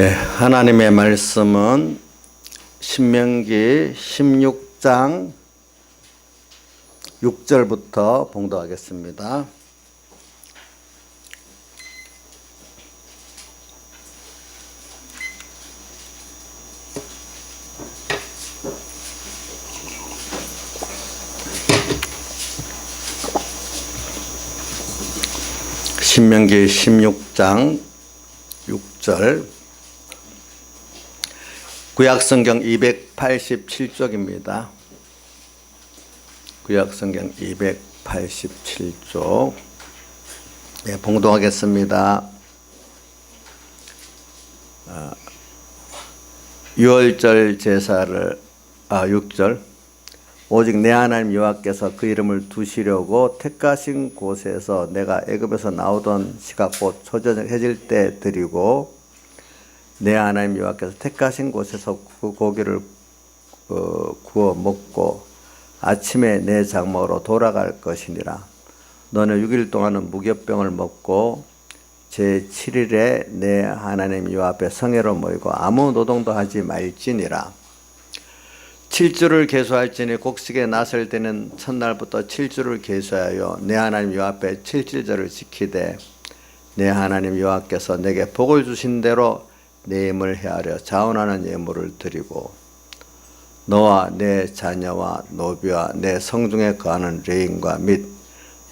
하나님의 말씀은 신명기 16장 6절부터 봉독하겠습니다. 신명기 16장 6절 구약성경 287쪽입니다. 구약성경 287쪽 봉독하겠습니다. 6절 제사를 6절 오직 내 하나님 여호와께서 그 이름을 두시려고 택하신 곳에서 내가 애굽에서 나오던 시가 곧 초저녁해질 때 드리고 내 하나님 여호와께서 택하신 곳에서 그 고기를 구워 먹고 아침에 내 장막으로 돌아갈 것이니라. 너는 6일 동안은 무교병을 먹고 제7일에 내 하나님 여호와 앞에 성회로 모이고 아무 노동도 하지 말지니라. 7주를 계수할지니 곡식에 나설 때는 첫날부터 7주를 계수하여 내 하나님 여호와 앞에 7일절을 지키되 내 하나님 여호와께서 내게 복을 주신 대로 내 힘을 헤아려 자원하는 예물을 드리고 너와 내 자녀와 노비와 내 성중에 거하는 레인과 및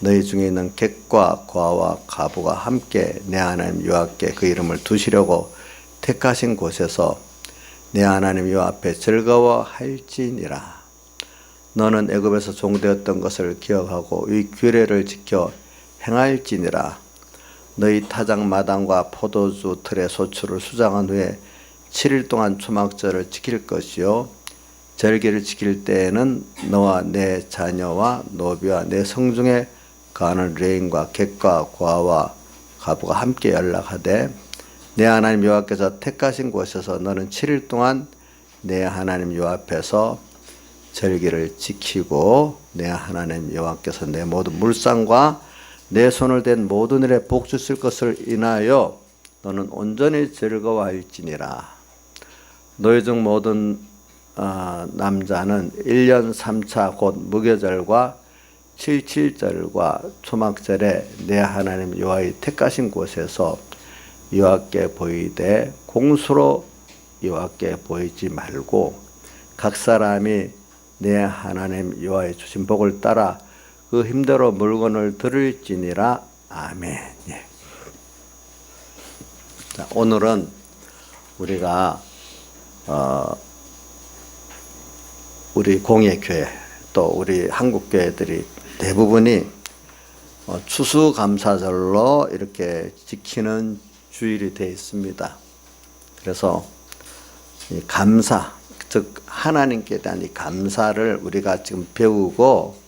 너희 중에 있는 객과 과와 가부가 함께 내 하나님 여호와께 그 이름을 두시려고 택하신 곳에서 내 하나님 여호와 앞에 즐거워할지니라. 너는 애굽에서 종되었던 것을 기억하고 이 규례를 지켜 행할지니라. 너희 타작 마당과 포도주 틀의 소출을 수장한 후에 7일 동안 초막절을 지킬 것이요 절기를 지킬 때에는 너와 내 자녀와 노비와 내 성중에 거하는 레인과 객과 과와 가부가 함께 연락하되 내 하나님 여호와께서 택하신 곳에서 너는 7일 동안 내 하나님 여호와 앞에서 절기를 지키고 내 하나님 여호와께서 내 모든 물상과 내 손을 댄 모든 일에 복 주실 것을 인하여 너는 온전히 즐거워할지니라. 너희 중 모든 남자는 1년 3차 곧 무교절과 77절과 초막절에 내 하나님 여호와의 택하신 곳에서 여호와께 보이되 공수로 여호와께 보이지 말고 각 사람이 내 하나님 여호와의 주신 복을 따라 그 힘대로 물건을 들을지니라. 아멘. 자, 오늘은 우리가 우리 공예교회 또 우리 한국교회들이 대부분이 추수감사절로 이렇게 지키는 주일이 되어 있습니다. 그래서 이 감사, 즉 하나님께 대한 이 감사를 우리가 지금 배우고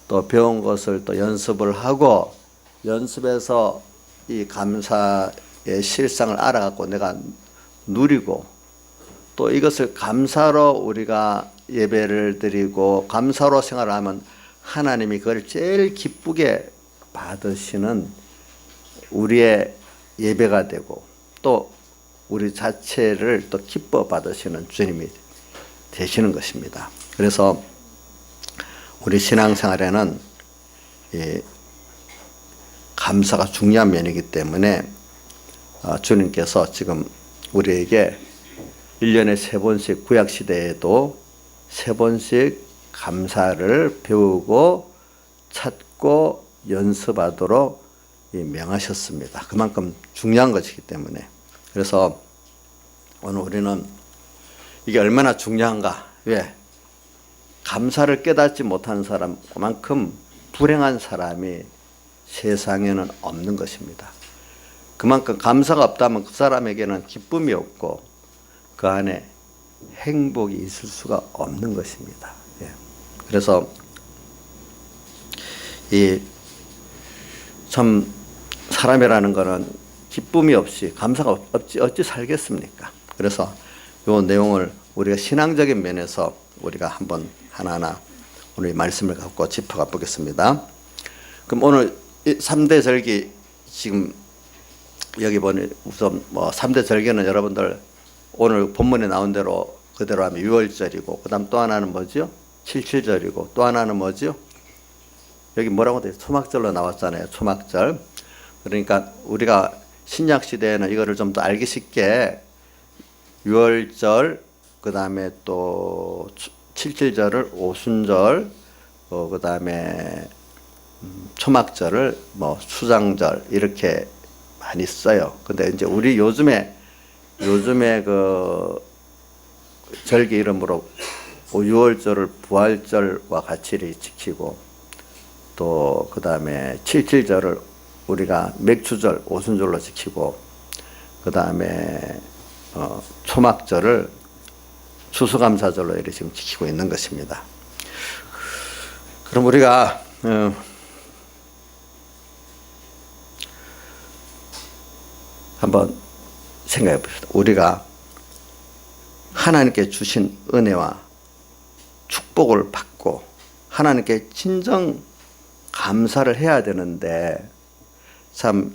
또 배운 것을 또 연습을 하고 연습해서 이 감사의 실상을 알아갖고 내가 누리고 또 이것을 감사로 우리가 예배를 드리고 감사로 생활을 하면 하나님이 그걸 제일 기쁘게 받으시는 우리의 예배가 되고 또 우리 자체를 또 기뻐 받으시는 주님이 되시는 것입니다. 그래서 우리 신앙생활에는 감사가 중요한 면이기 때문에 주님께서 지금 우리에게 1년에 3번씩 구약시대에도 3번씩 감사를 배우고 찾고 연습하도록 명하셨습니다. 그만큼 중요한 것이기 때문에. 그래서 오늘 우리는 이게 얼마나 중요한가. 왜? 감사를 깨닫지 못하는 사람, 그만큼 불행한 사람이 세상에는 없는 것입니다. 그만큼 감사가 없다면 그 사람에게는 기쁨이 없고 그 안에 행복이 있을 수가 없는 것입니다. 그래서 참 사람이라는 것은 기쁨이 없이 감사가 없지 어찌 살겠습니까? 그래서 이 내용을 우리가 신앙적인 면에서 우리가 한번 하나하나 오늘 말씀을 갖고 짚어가 보겠습니다. 그럼 오늘 3대 절기 지금 여기 보니 우선 뭐 3대 절기는 여러분들 오늘 본문에 나온 대로 그대로 하면 유월절이고, 그 다음 또 하나는 뭐죠? 칠칠절이고, 또 하나는 뭐죠? 여기 뭐라고 돼? 초막절로 나왔잖아요. 초막절. 그러니까 우리가 신약 시대에는 이거를 좀 더 알기 쉽게 유월절, 그 다음에 또 칠칠절을 오순절, 그 다음에 초막절을 뭐 수장절 이렇게 많이 써요. 근데 이제 우리 요즘에 그 절기 이름으로 6월절을 부활절과 같이 지키고, 또 그 다음에 칠칠절을 우리가 맥추절, 오순절로 지키고, 그 다음에 초막절을 추수감사절로 이렇게 지금 지키고 있는 것입니다. 그럼 우리가 한번 생각해 봅시다. 우리가 하나님께 주신 은혜와 축복을 받고 하나님께 진정 감사를 해야 되는데, 참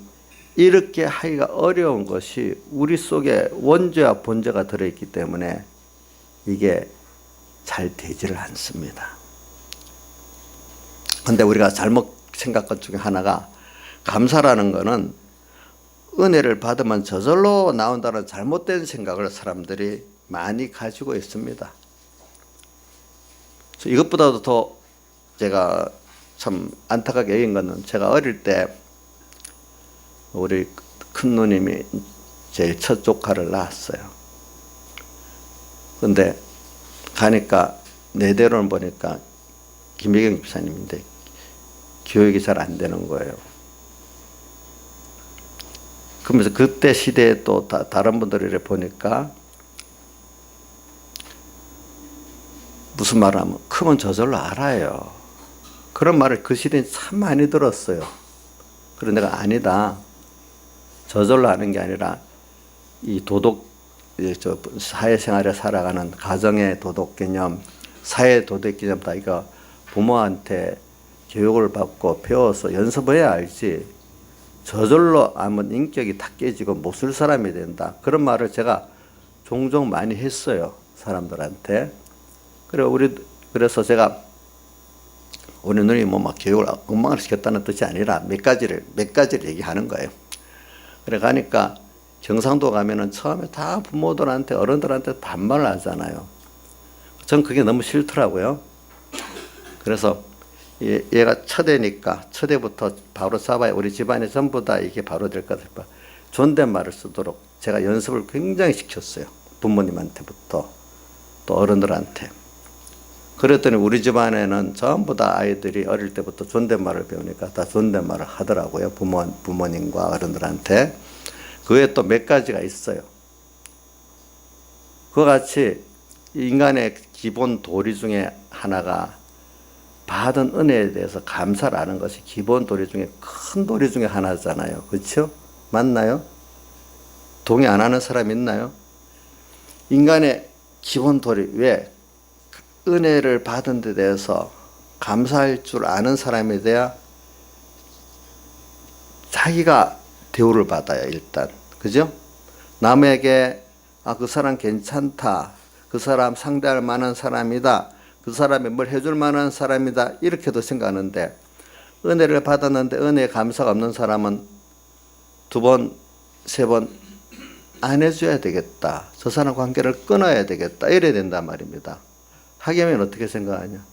이렇게 하기가 어려운 것이 우리 속에 원죄와 본죄가 들어있기 때문에 이게 잘 되지를 않습니다. 근데 우리가 잘못 생각한 것 중에 하나가, 감사라는 것은 은혜를 받으면 저절로 나온다는 잘못된 생각을 사람들이 많이 가지고 있습니다. 이것보다도 더 제가 참 안타깝게 여긴 것은, 제가 어릴 때 우리 큰 누님이 제일 첫 조카를 낳았어요. 근데 가니까 내대로는 보니까 김혜경 집사님인데 교육이 잘 안 되는 거예요. 그러면서 그때 시대에 또 다른 분들을 보니까 무슨 말을 하면 크면 저절로 알아요. 그런 말을 그 시대에 참 많이 들었어요. 그런데 내가 아니다. 저절로 아는 게 아니라 이 사회생활에 살아가는 가정의 도덕 개념, 사회 도덕 개념 다 이거 부모한테 교육을 받고 배워서 연습해야 알지, 저절로 하면 인격이 다 깨지고 못 쓸 사람이 된다. 그런 말을 제가 종종 많이 했어요, 사람들한테. 그래서 제가 우리 누님이 막 교육을 엉망을 시켰다는 뜻이 아니라 몇 가지를 얘기하는 거예요. 그래 가니까 경상도 가면은 처음에 다 부모들한테, 어른들한테 반말을 하잖아요. 전 그게 너무 싫더라고요. 그래서 얘가 첫애니까 첫애부터 바로 잡아야 우리 집안에 전부 다 이게 바로 될 것 같아요. 존댓말을 쓰도록 제가 연습을 굉장히 시켰어요. 부모님한테부터 또 어른들한테. 그랬더니 우리 집안에는 전부 다 아이들이 어릴 때부터 존댓말을 배우니까 다 존댓말을 하더라고요. 부모님과 어른들한테. 그 외에 또 몇 가지가 있어요. 그와 같이 인간의 기본 도리 중에 하나가 받은 은혜에 대해서 감사를 하는 것이 기본 도리 중에 큰 도리 중에 하나잖아요. 그렇죠? 맞나요? 동의 안 하는 사람 있나요? 인간의 기본 도리, 왜? 은혜를 받은 데 대해서 감사할 줄 아는 사람에 대해 자기가 대우를 받아요, 일단. 그죠? 남에게, 그 사람 괜찮다. 그 사람 상대할 만한 사람이다. 그 사람이 뭘 해줄 만한 사람이다. 이렇게도 생각하는데, 은혜를 받았는데 은혜에 감사가 없는 사람은 두 번, 세 번 안 해줘야 되겠다. 저 사람 관계를 끊어야 되겠다. 이래야 된단 말입니다. 하기면 어떻게 생각하냐?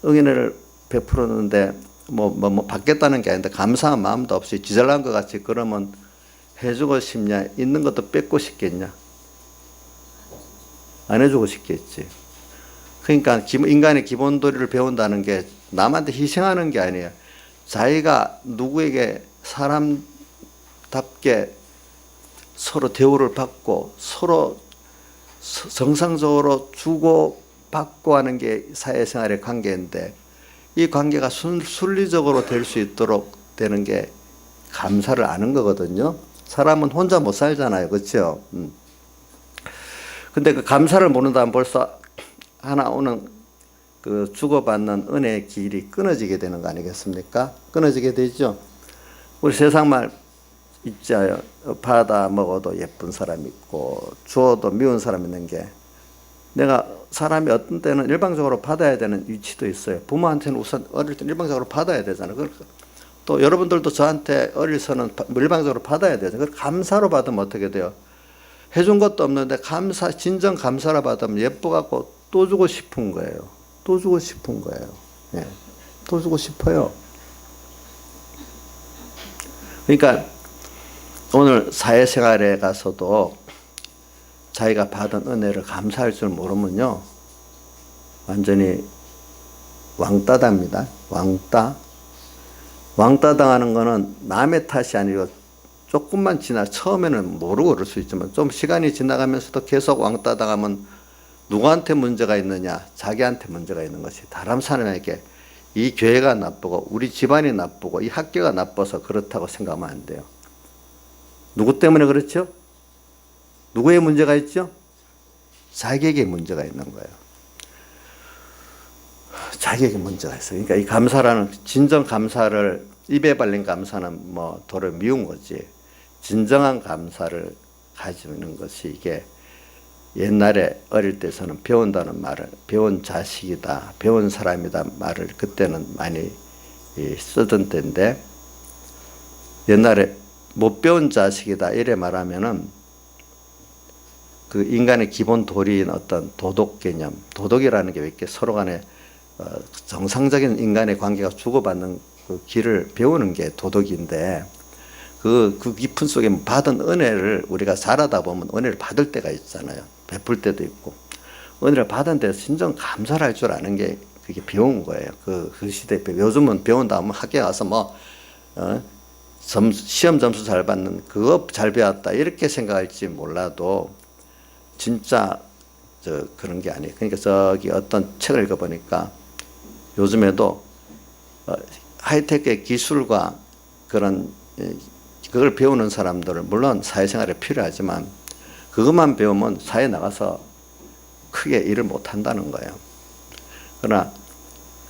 은혜를 베풀었는데 뭐 받겠다는 게 아닌데 감사한 마음도 없이 지잘난 것 같이 그러면 해주고 싶냐? 있는 것도 뺏고 싶겠냐? 안 해주고 싶겠지. 그러니까 인간의 기본 도리를 배운다는 게 남한테 희생하는 게 아니에요. 자기가 누구에게 사람답게 서로 대우를 받고 서로 정상적으로 주고 받고 하는 게 사회생활의 관계인데, 이 관계가 순리적으로 될 수 있도록 되는 게 감사를 아는 거거든요. 사람은 혼자 못 살잖아요. 그렇죠? 근데 그 감사를 모른다면 벌써 하나 오는 그 주고받는 은혜의 길이 끊어지게 되는 거 아니겠습니까? 끊어지게 되죠. 우리 세상 말 있자요. 받아 먹어도 예쁜 사람이 있고 주어도 미운 사람이 있는 게, 내가 사람이 어떤 때는 일방적으로 받아야 되는 위치도 있어요. 부모한테는 우선 어릴 때 일방적으로 받아야 되잖아요. 또 여러분들도 저한테 어려서는 일방적으로 받아야 되잖아요. 감사로 받으면 어떻게 돼요? 해준 것도 없는데 감사, 진정 감사로 받으면 예뻐갖고 또 주고 싶은 거예요. 또 주고 싶은 거예요. 예. 또 주고 싶어요. 그러니까 오늘 사회생활에 가서도 자기가 받은 은혜를 감사할 줄 모르면요, 완전히 왕따답니다. 왕따 당하는 거는 남의 탓이 아니고 조금만 처음에는 모르고 그럴 수 있지만 좀 시간이 지나가면서도 계속 왕따 당하면 누구한테 문제가 있느냐? 자기한테 문제가 있는 것이, 다른 사람에게 이 교회가 나쁘고 우리 집안이 나쁘고 이 학교가 나빠서 그렇다고 생각하면 안 돼요. 누구 때문에 그렇죠? 누구의 문제가 있죠? 자기에게 문제가 있는 거예요. 자기에게 문제가 있어요. 그러니까 이 감사라는, 진정 감사를, 입에 발린 감사는 뭐 도를 미운 거지, 진정한 감사를 가지는 것이, 이게 옛날에 어릴 때서는 배운다는 말을, 배운 자식이다, 배운 사람이다 말을 그때는 많이 쓰던 때인데, 옛날에 못 배운 자식이다 이래 말하면은 그 인간의 기본 도리인 어떤 도덕 개념, 도덕이라는 게 왜 이렇게 서로 간에 정상적인 인간의 관계가 주고받는 그 길을 배우는 게 도덕인데, 그 깊은 속에 받은 은혜를 우리가 자라다 보면 은혜를 받을 때가 있잖아요. 베풀 때도 있고. 은혜를 받은 데서 진정 감사를 할 줄 아는 게 그게 배운 거예요. 그 시대, 요즘은 배운다 하면 학교에 가서 시험 점수 잘 받는, 그거 잘 배웠다 이렇게 생각할지 몰라도 진짜 그런 게 아니에요. 그러니까 저기 어떤 책을 읽어보니까 요즘에도 하이테크의 기술과 그걸 배우는 사람들은 물론 사회생활에 필요하지만 그것만 배우면 사회에 나가서 크게 일을 못 한다는 거예요. 그러나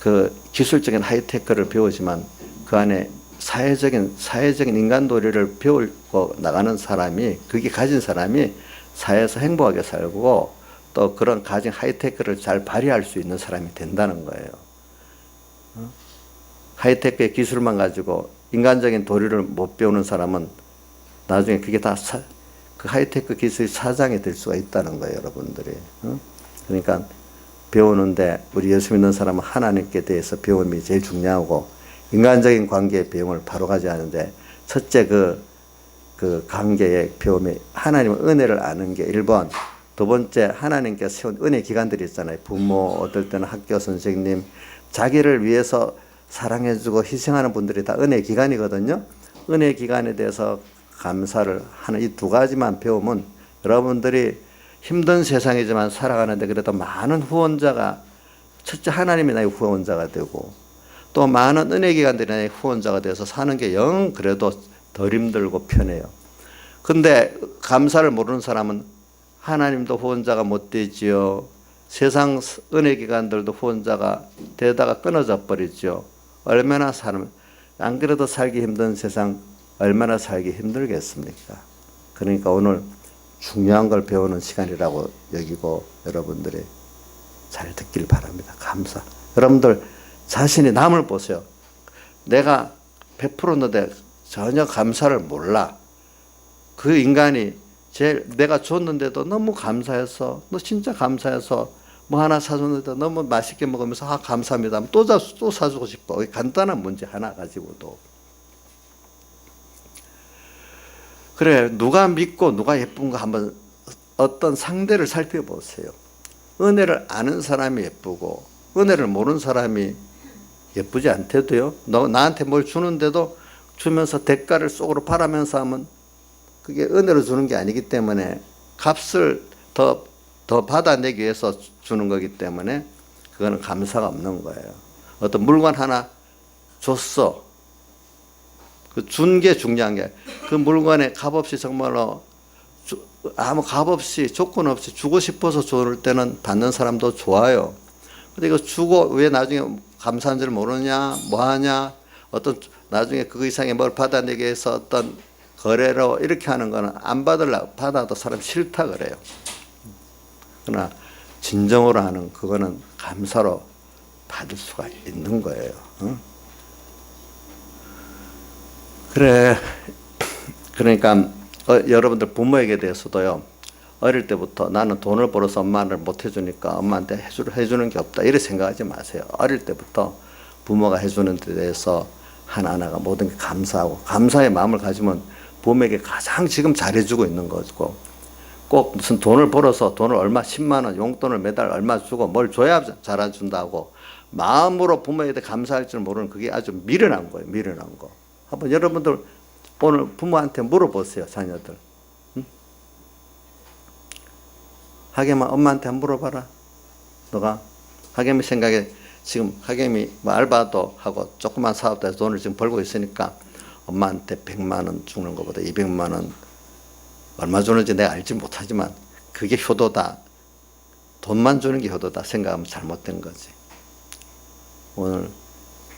그 기술적인 하이테크를 배우지만 그 안에 사회적인 인간 도리를 배우고 나가는 사람이, 그게 가진 사람이 사회에서 행복하게 살고 또 그런 가진 하이테크를 잘 발휘할 수 있는 사람이 된다는 거예요. 하이테크의 기술만 가지고 인간적인 도리를 못 배우는 사람은 나중에 그게 다 그 하이테크 기술이 사장이 될 수가 있다는 거예요, 여러분들이. 그러니까 배우는데 우리 예수 믿는 사람은 하나님께 대해서 배움이 제일 중요하고, 인간적인 관계의 배움을 바로 가져야하는데, 첫째 그 관계의 배움이 하나님의 은혜를 아는 게 1번, 두 번째 하나님께서 세운 은혜 기관들이 있잖아요. 부모, 어떨 때는 학교 선생님, 자기를 위해서 사랑해주고 희생하는 분들이 다 은혜 기관이거든요. 은혜 기관에 대해서 감사를 하는 이 두 가지만 배우면 여러분들이 힘든 세상이지만 살아가는데 그래도 많은 후원자가, 첫째 하나님이 나의 후원자가 되고 또 많은 은혜 기관들이 나의 후원자가 돼서 사는 게 영 그래도 덜 힘들고 편해요. 근데 감사를 모르는 사람은 하나님도 후원자가 못 되지요. 세상 은혜 기관들도 후원자가 되다가 끊어져 버리죠. 얼마나 안 그래도 살기 힘든 세상 얼마나 살기 힘들겠습니까? 그러니까 오늘 중요한 걸 배우는 시간이라고 여기고 여러분들이 잘 듣길 바랍니다. 감사. 여러분들 자신이 남을 보세요. 내가 베풀었는데 전혀 감사를 몰라. 그 인간이 내가 줬는데도 너무 감사해서, 너 진짜 감사해서 뭐 하나 사줬는데 너무 맛있게 먹으면서 감사합니다. 또 사주고 싶어. 간단한 문제 하나 가지고도. 그래, 누가 믿고 누가 예쁜가 한번 어떤 상대를 살펴보세요. 은혜를 아는 사람이 예쁘고 은혜를 모르는 사람이 예쁘지 않대도요. 나한테 뭘 주는데도 주면서 대가를 속으로 바라면서 하면 그게 은혜로 주는 게 아니기 때문에 값을 더 받아내기 위해서 주는 거기 때문에 그거는 감사가 없는 거예요. 어떤 물건 하나 줬어. 그 준 게 중요한 게, 그 물건에 값없이 정말로 아무 값없이 조건 없이 주고 싶어서 줄 때는 받는 사람도 좋아요. 근데 이거 주고 왜 나중에 감사한 줄 모르냐, 뭐 하냐, 어떤 나중에 그 이상의 뭘 받아내기 위해서 어떤 거래로 이렇게 하는 거는 안 받으려고 받아도 사람 싫다 그래요. 그러나 진정으로 하는 그거는 감사로 받을 수가 있는 거예요. 그래. 그러니까 여러분들 부모에게 대해서도요. 어릴 때부터 나는 돈을 벌어서 엄마를 못 해주니까 엄마한테 해주는 게 없다 이렇게 생각하지 마세요. 어릴 때부터 부모가 해주는 데 대해서 하나하나가 모든 게 감사하고 감사의 마음을 가지면 부모에게 가장 지금 잘해주고 있는 거고 꼭 무슨 돈을 벌어서 돈을 얼마 10만 원 용돈을 매달 얼마 주고 뭘 줘야 잘해준다고 마음으로 부모에 대해 감사할 줄 모르는 그게 아주 미련한 거예요. 미련한 거. 한번 여러분들 오늘 부모한테 물어보세요. 자녀들. 하겸아 엄마한테 한번 물어봐라. 너가 하겸이 생각에 지금 하겸이 뭐 알바도 하고 조그만 사업도 해서 돈을 지금 벌고 있으니까 엄마한테 100만 원 주는 것보다 200만 원 얼마 주는지 내가 알지 못하지만 그게 효도다. 돈만 주는 게 효도다 생각하면 잘못된 거지. 오늘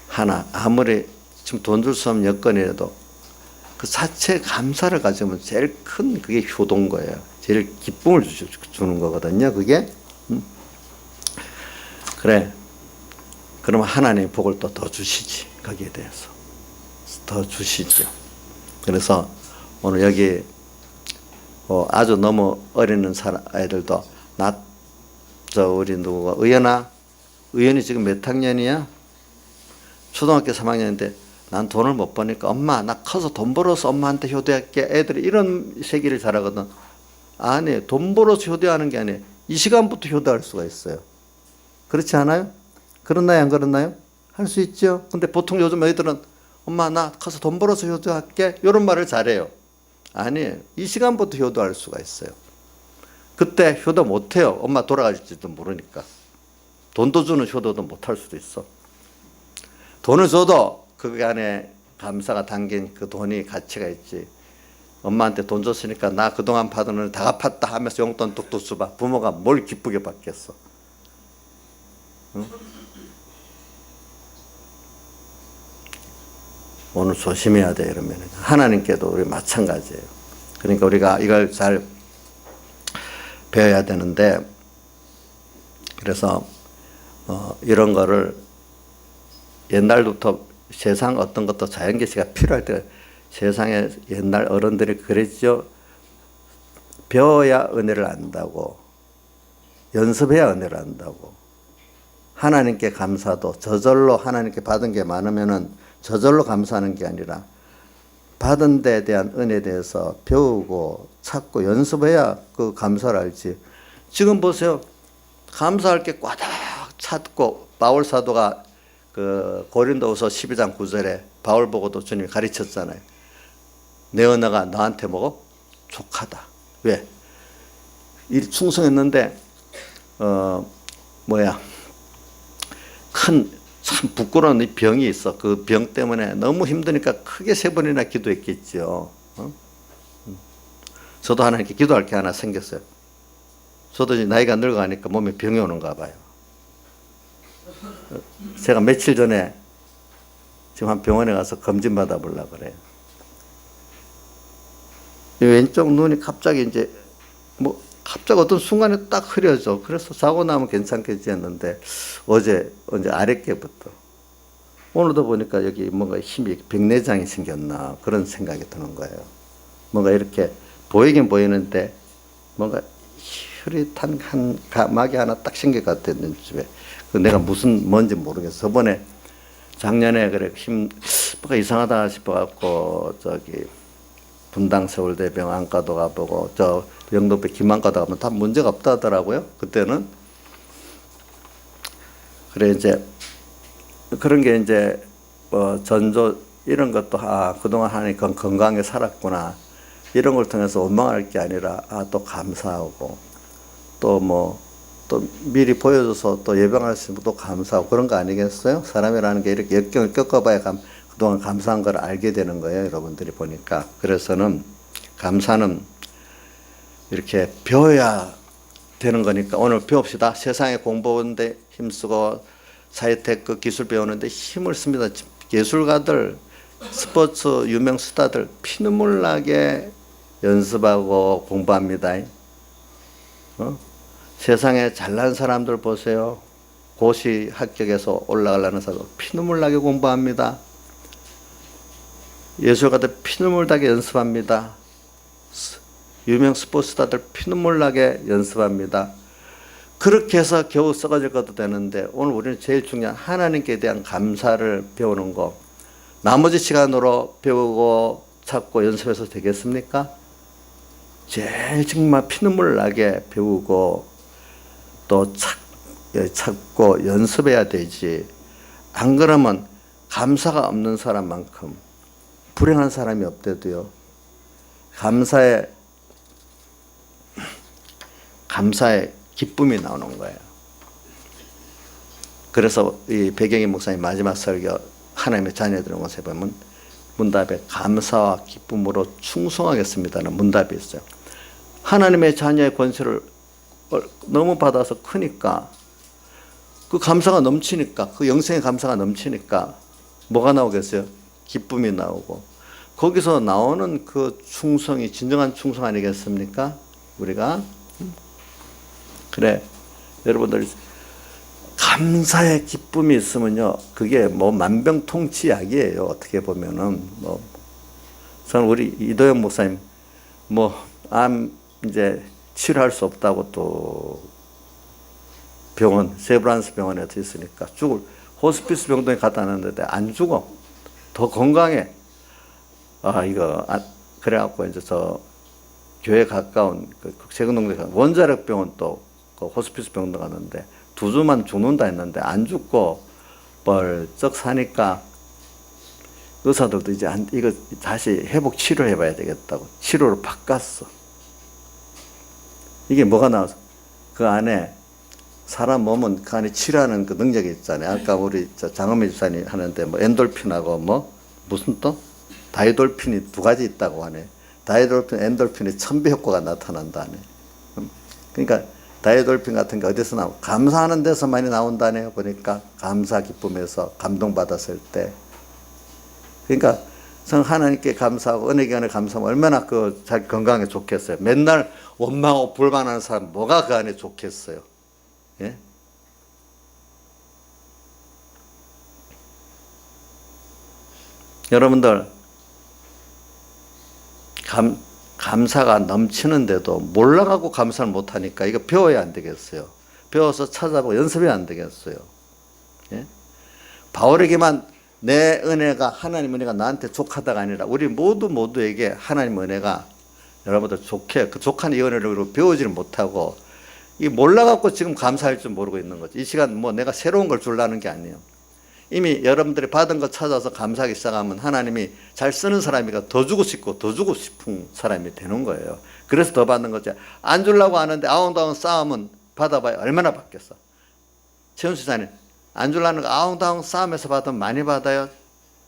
하나 아무리 지금 돈 줄 수 없는 여건이라도 그 자체 감사를 가지면 제일 큰 그게 효도인 거예요. 제일 기쁨을 주는 거거든요. 그게 그래. 그러면 하나님의 복을 또 더 주시지. 거기에 대해서 더 주시죠. 그래서 오늘 여기 아주 너무 어리는 아이들도 우리 누구가 의연이 지금 몇 학년이야? 초등학교 3학년인데 난 돈을 못 버니까 엄마 나 커서 돈 벌어서 엄마한테 효도할게. 애들이 이런 세기를 잘하거든. 아니 돈 벌어서 효도하는 게 아니에요. 이 시간부터 효도할 수가 있어요. 그렇지 않아요? 그렇나요 안 그렇나요? 할 수 있죠. 근데 보통 요즘 애들은 엄마 나 커서 돈 벌어서 효도할게 이런 말을 잘해요. 아니에요. 이 시간부터 효도할 수가 있어요. 그때 효도 못해요. 엄마 돌아가실지도 모르니까. 돈도 주는 효도도 못할 수도 있어. 돈을 줘도 그 안에 감사가 담긴 그 돈이 가치가 있지. 엄마한테 돈 줬으니까 나 그동안 받은 돈 다 갚았다 하면서 용돈 뚝뚝 줘봐. 부모가 뭘 기쁘게 받겠어. 응? 오늘 조심해야 돼. 이러면 하나님께도 우리 마찬가지예요. 그러니까 우리가 이걸 잘 배워야 되는데 그래서 이런 거를 옛날부터 세상 어떤 것도 자연계시가 필요할 때 세상에 옛날 어른들이 그랬죠. 배워야 은혜를 안다고 연습해야 은혜를 안다고 하나님께 감사도 저절로 하나님께 받은 게 많으면은 저절로 감사하는 게 아니라 받은 데에 대한 은혜에 대해서 배우고 찾고 연습해야 그 감사를 알지. 지금 보세요. 감사할 게 꽉 찾고 바울 사도가 그 고린도후서 12장 9절에 바울 보고도 주님이 가르쳤잖아요. 내 언어가 너한테 뭐고 족하다. 왜? 이 충성했는데 큰 참 부끄러운 병이 있어. 그 병 때문에 너무 힘드니까 크게 3번이나 기도했겠죠. 저도 하나님께 기도할 게 하나 생겼어요. 저도 이제 나이가 늙어가니까 몸에 병이 오는가 봐요. 제가 며칠 전에 지금 한 병원에 가서 검진 받아보려고 그래요. 왼쪽 눈이 갑자기 이제 갑자기 어떤 순간에 딱 흐려져. 그래서 자고 나면 괜찮겠지 했는데 어제 아랫개부터 오늘도 보니까 여기 뭔가 힘이 백내장이 생겼나 그런 생각이 드는 거예요. 뭔가 이렇게 보이긴 보이는데 뭔가 흐릿한 한 막이 하나 딱 생길 것 같았는 집에 내가 뭔지 모르겠어. 저번에 작년에 그래 뭔가 이상하다 싶어갖고 분당 서울대병원 안과도 가보고 영등포 김안과도 가면 다 문제가 없다 하더라고요. 그때는. 그래 이제 그런 게 이제 전조 이런 것도 그동안 하니까 건강하게 살았구나 이런 걸 통해서 원망할 게 아니라 또 감사하고 또 미리 보여줘서 또 예방할 수 있는 또 감사하고 그런 거 아니겠어요? 사람이라는 게 이렇게 역경을 겪어봐야 그동안 감사한 걸 알게 되는 거예요. 여러분들이 보니까. 그래서는 감사는 이렇게 배워야 되는 거니까 오늘 배웁시다. 세상에 공부하는데 힘쓰고 사회테크 기술 배우는데 힘을 씁니다. 예술가들 스포츠 유명 스타들 피눈물 나게 연습하고 공부합니다. 세상에 잘난 사람들 보세요. 고시 합격해서 올라가려는 사람 피눈물 나게 공부합니다. 예술가들 피눈물 나게 연습합니다. 유명 스포츠 스타들 피눈물 나게 연습합니다. 그렇게 해서 겨우 썩어질 것도 되는데 오늘 우리는 제일 중요한 하나님께 대한 감사를 배우는 거. 나머지 시간으로 배우고 찾고 연습해서 되겠습니까? 제일 정말 피눈물 나게 배우고 또 찾고 연습해야 되지. 안 그러면 감사가 없는 사람만큼 불행한 사람이 없대도요. 감사의 기쁨이 나오는 거예요. 그래서 이 배경희 목사님 마지막 설교 하나님의 자녀들의 것에 보면 문답에 감사와 기쁨으로 충성하겠습니다는 문답이 있어요. 하나님의 자녀의 권세를 너무 받아서 크니까 그 감사가 넘치니까 그 영생의 감사가 넘치니까 뭐가 나오겠어요? 기쁨이 나오고 거기서 나오는 그 충성이 진정한 충성 아니겠습니까? 우리가 그래 여러분들 감사의 기쁨이 있으면요 그게 뭐 만병통치약이에요. 어떻게 보면은 뭐 저는 우리 이도현 목사님 뭐 암 이제 치료할 수 없다고 또 병원 세브란스 병원에 있으니까 죽을 호스피스 병동에 갔다 왔는데 안 죽어. 더 건강해. 그래갖고 이제 저 교회 가까운 그 세근동네 원자력 병원 또 그 호스피스 병동 갔는데 2주만 죽는다 했는데 안 죽고 벌쩍 사니까 의사들도 이제 이거 다시 회복 치료해 봐야 되겠다고 치료를 바꿨어. 이게 뭐가 나와서 그 안에 사람 몸은 그 안에 치료하는 그 능력이 있잖아요. 아까 우리 장엄미 집사님 하는데 뭐 엔돌핀하고 뭐 무슨 또 다이돌핀이 2가지 있다고 하네. 다이돌핀, 엔돌핀의 1000배 효과가 나타난다네. 그러니까 다이돌핀 같은 게 어디서 나오고 감사하는 데서 많이 나온다네요. 보니까 감사 기쁨에서 감동받았을 때. 그러니까 성 하나님께 감사하고 은혜 기간에 감사하면 얼마나 그 잘 건강에 좋겠어요. 맨날 원망하고 불만하는 사람 뭐가 그 안에 좋겠어요. 예? 여러분들 감사가 넘치는데도 몰라가고 감사를 못하니까 이거 배워야 안 되겠어요. 배워서 찾아보고 연습해야 안 되겠어요. 예? 바울에게만 내 은혜가 하나님 은혜가 나한테 족하다가 아니라 우리 모두에게 하나님 은혜가 여러분들 좋게 그 족한 이 은혜를 배우지를 못하고 이 몰라갖고 지금 감사할 줄 모르고 있는 거죠. 이 시간 뭐 내가 새로운 걸 주려는 게 아니에요. 이미 여러분들이 받은 거 찾아서 감사하기 시작하면 하나님이 잘 쓰는 사람이니까 더 주고 싶고 더 주고 싶은 사람이 되는 거예요. 그래서 더 받는 거죠. 안 주려고 하는데 아웅다웅 싸움은 받아봐야 얼마나 받겠어. 최은수 사님 안 주려는 거 아웅다웅 싸움에서 받으면 많이 받아요.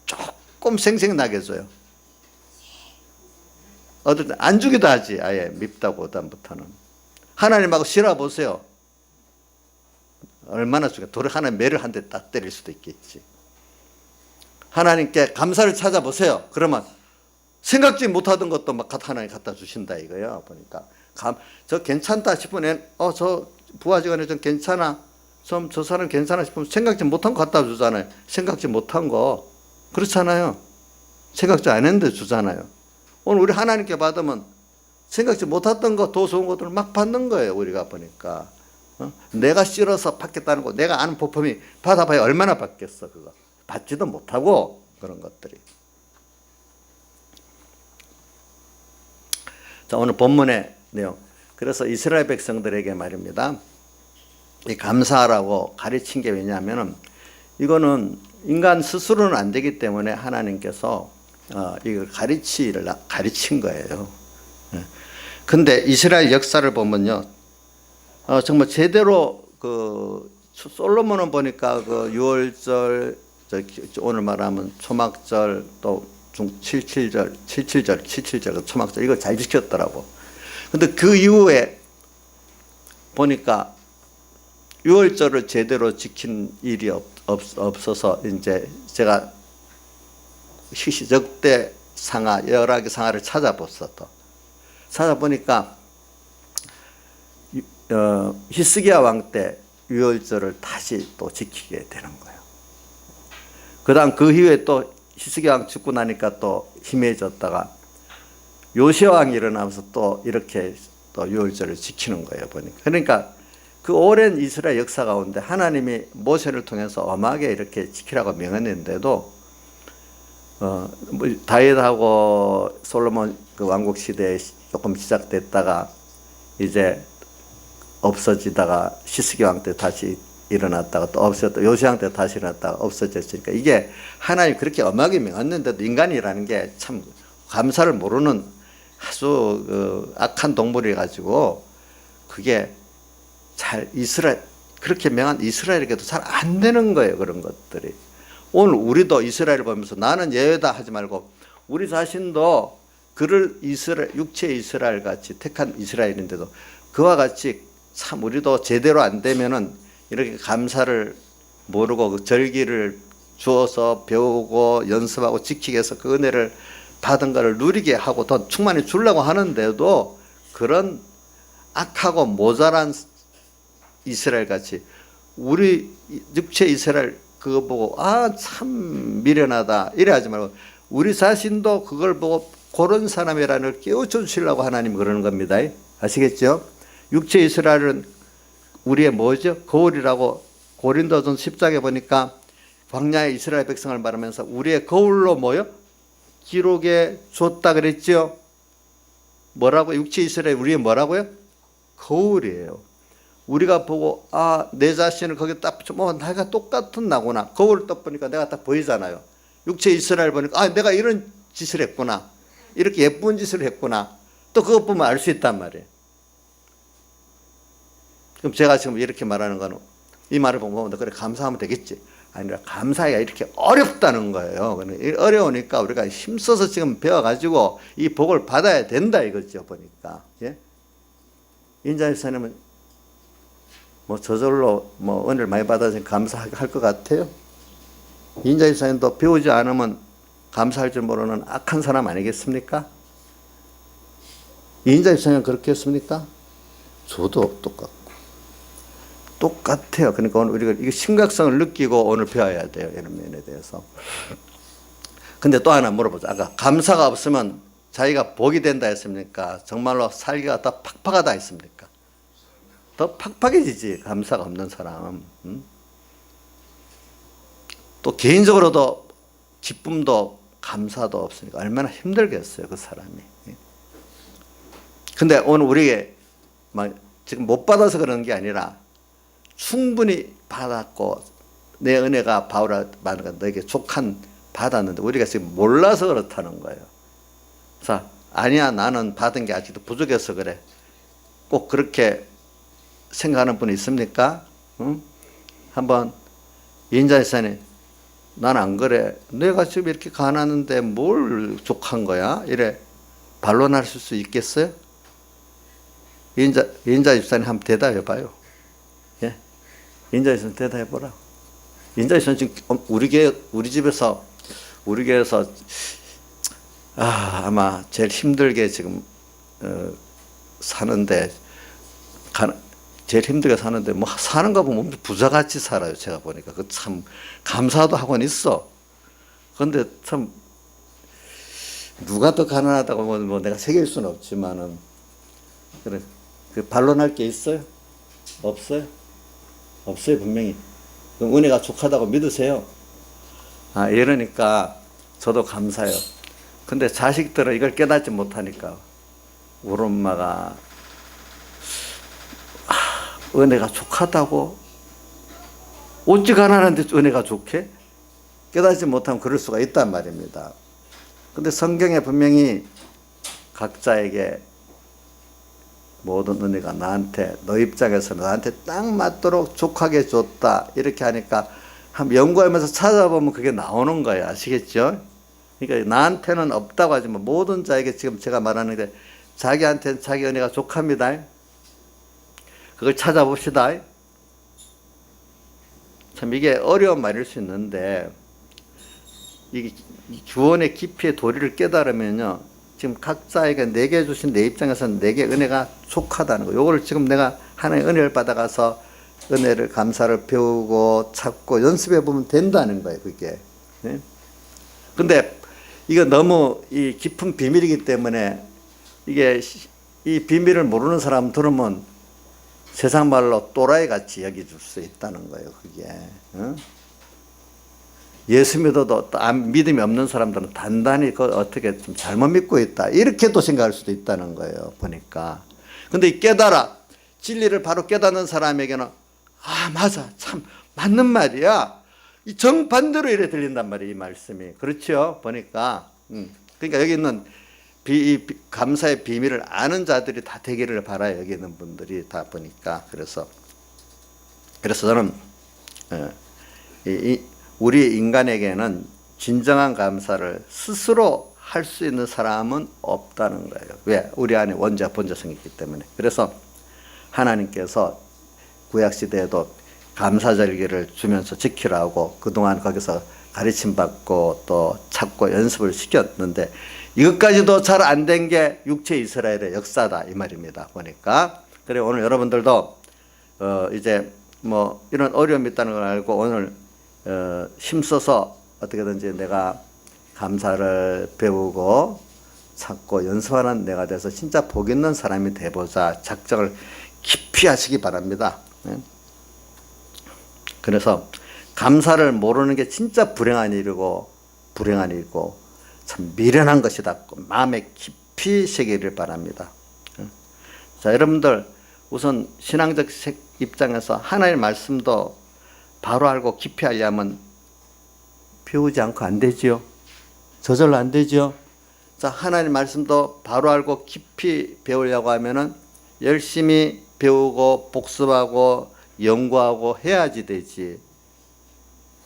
조금 생생나게 줘요. 어떨 때 안 주기도 하지. 아예 밉다고 다음부터는. 하나님하고 싫어 보세요. 얼마나 중요해. 돌에 하나님 매를 한 대 딱 때릴 수도 있겠지. 하나님께 감사를 찾아보세요. 그러면 생각지 못하던 것도 막 하나님 갖다 주신다 이거예요. 보니까 저 괜찮다 싶으면 저 부하직원이 좀 괜찮아. 저 사람 괜찮아 싶으면 생각지 못한 거 갖다 주잖아요. 생각지 못한 거 그렇잖아요. 생각지 안 했는데 주잖아요. 오늘 우리 하나님께 받으면 생각지 못했던 거 더 좋은 것들을 막 받는 거예요. 우리가 보니까 내가 싫어서 받겠다는 거 내가 아는 법품이 받아봐야 얼마나 받겠어. 그거 받지도 못하고 그런 것들이. 자, 오늘 본문의 내용. 그래서 이스라엘 백성들에게 말입니다. 이 감사하라고 가르친 게 왜냐하면은 이거는 인간 스스로는 안 되기 때문에 하나님께서 이걸 가르친 거예요. 근데 이스라엘 역사를 보면요, 정말 제대로 그 솔로몬은 보니까 그 6월절, 오늘 말하면 초막절 또 77절 초막절 이걸 잘 지켰더라고. 근데 그 이후에 보니까 6월절을 제대로 지킨 일이 없어서 이제 제가 적대 상하, 여러 개 상하를 찾아봤어. 또 찾아보니까 히스기야 왕 때 유월절을 다시 또 지키게 되는 거예요. 그다음 그 이후에 또 히스기야 왕 죽고 나니까 또 희미해졌다가 요시야 왕이 일어나면서 또 이렇게 또 유월절을 지키는 거예요. 보니까 그러니까 그 오랜 이스라엘 역사 가운데 하나님이 모세를 통해서 엄하게 이렇게 지키라고 명했는데도 뭐 다윗하고 솔로몬 그 왕국 시대에 조금 시작됐다가 이제 없어지다가 히스기야 왕 때 다시 일어났다가 또 없어졌다. 요시야 왕 때 다시 일어났다가 없어졌으니까 이게 하나님 그렇게 엄하게 명했는데도 인간이라는 게 참 감사를 모르는 아주 악한 동물이 가지고 그게 잘 그렇게 명한 이스라엘에게도 잘 안 되는 거예요. 그런 것들이. 오늘 우리도 이스라엘을 보면서 나는 예외다 하지 말고 우리 자신도 그를 육체 이스라엘 같이 택한 이스라엘인데도 그와 같이 참 우리도 제대로 안 되면은 이렇게 감사를 모르고 그 절기를 주어서 배우고 연습하고 지키게 해서 그 은혜를 받은 것을 누리게 하고 더 충만히 주려고 하는데도 그런 악하고 모자란 이스라엘 같이 우리 육체 이스라엘 그거 보고 참 미련하다 이래 하지 말고 우리 자신도 그걸 보고 그런 사람이라는 걸 깨우쳐 주시려고 하나님 그러는 겁니다. 아시겠죠? 육체 이스라엘은 우리의 뭐죠? 거울이라고 고린도전 10장에 보니까 광야의 이스라엘 백성을 말하면서 우리의 거울로 뭐요? 기록에 줬다 그랬죠? 뭐라고? 육체 이스라엘 우리의 뭐라고요? 거울이에요. 우리가 보고 내 자신을 거기에 딱 내가 똑같은 나구나. 거울을 딱 보니까 내가 딱 보이잖아요. 육체 이스라엘 보니까 내가 이런 짓을 했구나. 이렇게 예쁜 짓을 했구나. 또 그것 보면 알 수 있단 말이에요. 그럼 제가 지금 이렇게 말하는 거는 이 말을 보면 그래 감사하면 되겠지. 아니라 감사하기가 이렇게 어렵다는 거예요. 어려우니까 우리가 힘써서 지금 배워가지고 이 복을 받아야 된다 이거죠. 보니까. 예? 인자일사님은 뭐 저절로 뭐 은혜를 많이 받아서 감사할 것 같아요. 인자일사님도 배우지 않으면 감사할 줄 모르는 악한 사람 아니겠습니까? 인자일사님 그렇게 했습니까? 저도 똑같아요. 그러니까 오늘 우리가 이 심각성을 느끼고 오늘 배워야 돼요. 이런 면에 대해서. 근데 또 하나 물어보자. 아까 감사가 없으면 자기가 복이 된다 했습니까? 정말로 살기가 더 팍팍하다 했습니까? 더 팍팍해지지. 감사가 없는 사람. 또 개인적으로도 기쁨도 감사도 없으니까 얼마나 힘들겠어요. 그 사람이. 근데 오늘 우리에게 지금 못 받아서 그러는 게 아니라 충분히 받았고 내 은혜가 바울아 너에게 족한 받았는데 우리가 지금 몰라서 그렇다는 거예요. 자, 아니야 나는 받은 게 아직도 부족해서 그래. 꼭 그렇게 생각하는 분이 있습니까? 응? 한번 인자일사님 난 안 그래. 내가 지금 이렇게 가난한데 뭘 족한 거야? 이래 반론하실 수 있겠어요? 인자일사님 한번 대답해 봐요. 예? 인자일사님 대답해 보라. 인자일사님 지금 우리 집에서 우리 교회에서 아마 제일 힘들게 지금 사는데 제일 힘들게 사는데 뭐 사는 거 보면 부자같이 살아요. 제가 보니까 그 참 감사도 하고는 있어. 그런데 참 누가 더 가난하다고 뭐 내가 새길 수는 없지만은 그래 그 반론할 게 있어요? 없어요? 없어요 분명히. 그럼 은혜가 족하다고 믿으세요? 이러니까 저도 감사해요. 근데 자식들은 이걸 깨닫지 못하니까 우리 엄마가 은혜가 족하다고? 어찌 가난한데 은혜가 좋게? 깨닫지 못하면 그럴 수가 있단 말입니다. 근데 성경에 분명히 각자에게 모든 은혜가 나한테 너 입장에서는 나한테 딱 맞도록 족하게 줬다 이렇게 하니까 한번 연구하면서 찾아보면 그게 나오는 거예요. 아시겠죠? 그러니까 나한테는 없다고 하지만 모든 자에게 지금 제가 말하는 게 자기한테는 자기 은혜가 족합니다. 그걸 찾아봅시다. 참 이게 어려운 말일 수 있는데 이 구원의 깊이의 도리를 깨달으면요, 지금 각자에게 내게 주신 내 입장에서는 내게 은혜가 족하다는 거. 요거를 지금 내가 하나님의 은혜를 받아가서 은혜를 감사를 배우고 찾고 연습해 보면 된다는 거예요, 그게. 네? 근데 이거 너무 이 깊은 비밀이기 때문에 이게 이 비밀을 모르는 사람 들으면 세상 말로 또라이 같이 여겨줄 수 있다는 거예요, 그게. 어? 예수 믿어도 믿음이 없는 사람들은 단단히 그 어떻게 좀 잘못 믿고 있다, 이렇게도 생각할 수도 있다는 거예요, 보니까. 근데 이 깨달아 진리를 바로 깨닫는 사람에게는 아, 맞아, 참 맞는 말이야, 이 정반대로 이래 들린단 말이에요, 이 말씀이. 그렇죠, 보니까. 그러니까 여기 있는 감사의 비밀을 아는 자들이 다 되기를 바라요, 여기 있는 분들이 다 보니까. 그래서 저는 우리 인간에게는 진정한 감사를 스스로 할 수 있는 사람은 없다는 거예요. 왜? 우리 안에 원죄 본자성이 있기 때문에. 그래서 하나님께서 구약시대에도 감사절기를 주면서 지키라고 그동안 거기서 가르침받고 또 찾고 연습을 시켰는데 이것까지도 잘 안 된 게 육체 이스라엘의 역사다, 이 말입니다, 보니까. 그래, 오늘 여러분들도 이제 뭐 이런 어려움이 있다는 걸 알고 오늘 힘써서 어떻게든지 내가 감사를 배우고 찾고 연습하는 내가 돼서 진짜 복 있는 사람이 돼보자 작정을 깊이 하시기 바랍니다. 그래서 감사를 모르는 게 진짜 불행한 일이고 참 미련한 것이다, 마음에 깊이 새기를 바랍니다. 자, 여러분들 우선 신앙적 입장에서 하나님의 말씀도 바로 알고 깊이 하려면 배우지 않고 안 되지요. 저절로 안 되죠. 자, 하나님 말씀도 바로 알고 깊이 배우려고 하면은 열심히 배우고 복습하고 연구하고 해야지 되지.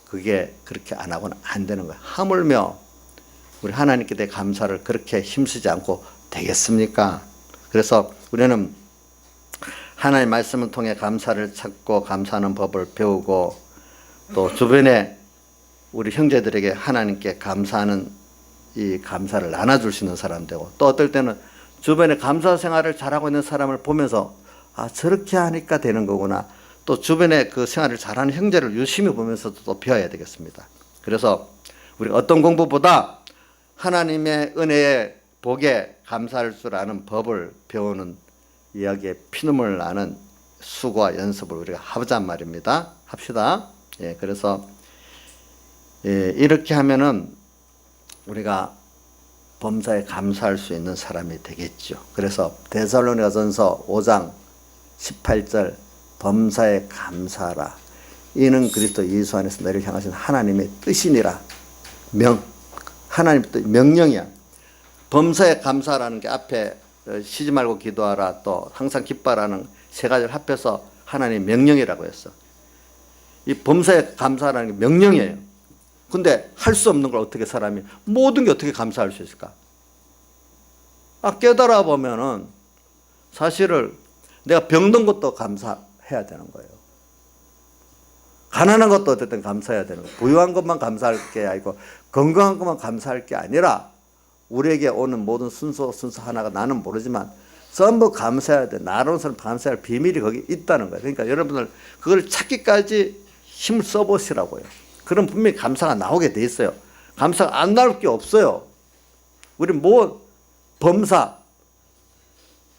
그게 그렇게 안 하고는 안 되는 거예요. 하물며 우리 하나님께 대해 감사를 그렇게 힘쓰지 않고 되겠습니까? 그래서 우리는 하나님의 말씀을 통해 감사를 찾고 감사하는 법을 배우고 또 주변에 우리 형제들에게 하나님께 감사하는 이 감사를 나눠줄 수 있는 사람 되고, 또 어떨 때는 주변에 감사 생활을 잘하고 있는 사람을 보면서 아, 저렇게 하니까 되는 거구나, 또 주변에 그 생활을 잘하는 형제를 유심히 보면서도 또 배워야 되겠습니다. 그래서 우리 어떤 공부보다 하나님의 은혜에 복에 감사할 줄 아는 법을 배우는 이야기에 피눈물 나는 수고와 연습을 우리가 하자는 말입니다. 합시다. 예, 그래서 이렇게 하면은 우리가 범사에 감사할 수 있는 사람이 되겠죠. 그래서 데살로니가전서 5장 18절 범사에 감사하라, 이는 그리스도 예수 안에서 너희를 향하신 하나님의 뜻이니라. 하나님 뜻, 명령이야. 범사에 감사라는 게 앞에 쉬지 말고 기도하라, 또 항상 기뻐하라는 세 가지를 합해서 하나님의 명령이라고 했어. 이 범사에 감사라는 게 명령이에요. 근데 할 수 없는 걸 어떻게 사람이 모든 게 어떻게 감사할 수 있을까? 깨달아 보면은 사실을 내가 병든 것도 감사해야 되는 거예요. 가난한 것도 어쨌든 감사해야 되는 거예요. 부유한 것만 감사할 게 아니고 건강한 것만 감사할 게 아니라 우리에게 오는 모든 순서 하나가 나는 모르지만 전부 감사해야 돼. 나로서는 감사할 비밀이 거기 있다는 거예요. 그러니까 여러분들 그걸 찾기까지 힘을 써보시라고요. 그럼 분명히 감사가 나오게 돼 있어요. 감사가 안 나올 게 없어요. 우리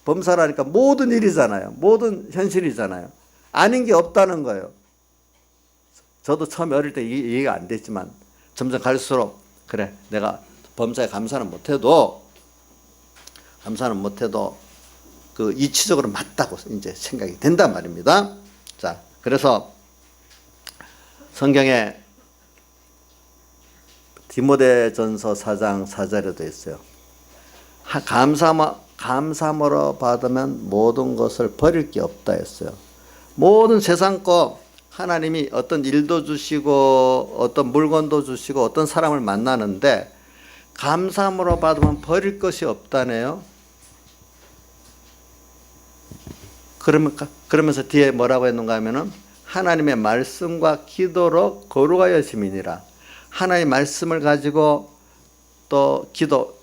범사라니까 모든 일이잖아요. 모든 현실이잖아요. 아닌 게 없다는 거예요. 저도 처음에 어릴 때 이해가 안 됐지만 점점 갈수록 그래, 내가 범사에 감사는 못해도 그 이치적으로 맞다고 이제 생각이 된단 말입니다. 자, 그래서 성경에 디모데전서 4장 4절에도 있어요. 감사함으로 받으면 모든 것을 버릴 게 없다 했어요. 모든 세상 거 하나님이 어떤 일도 주시고 어떤 물건도 주시고 어떤 사람을 만나는데 감사함으로 받으면 버릴 것이 없다네요. 그러면서 뒤에 뭐라고 했는가 하면은 하나님의 말씀과 기도로 거룩하여 심이니라. 하나님의 말씀을 가지고 또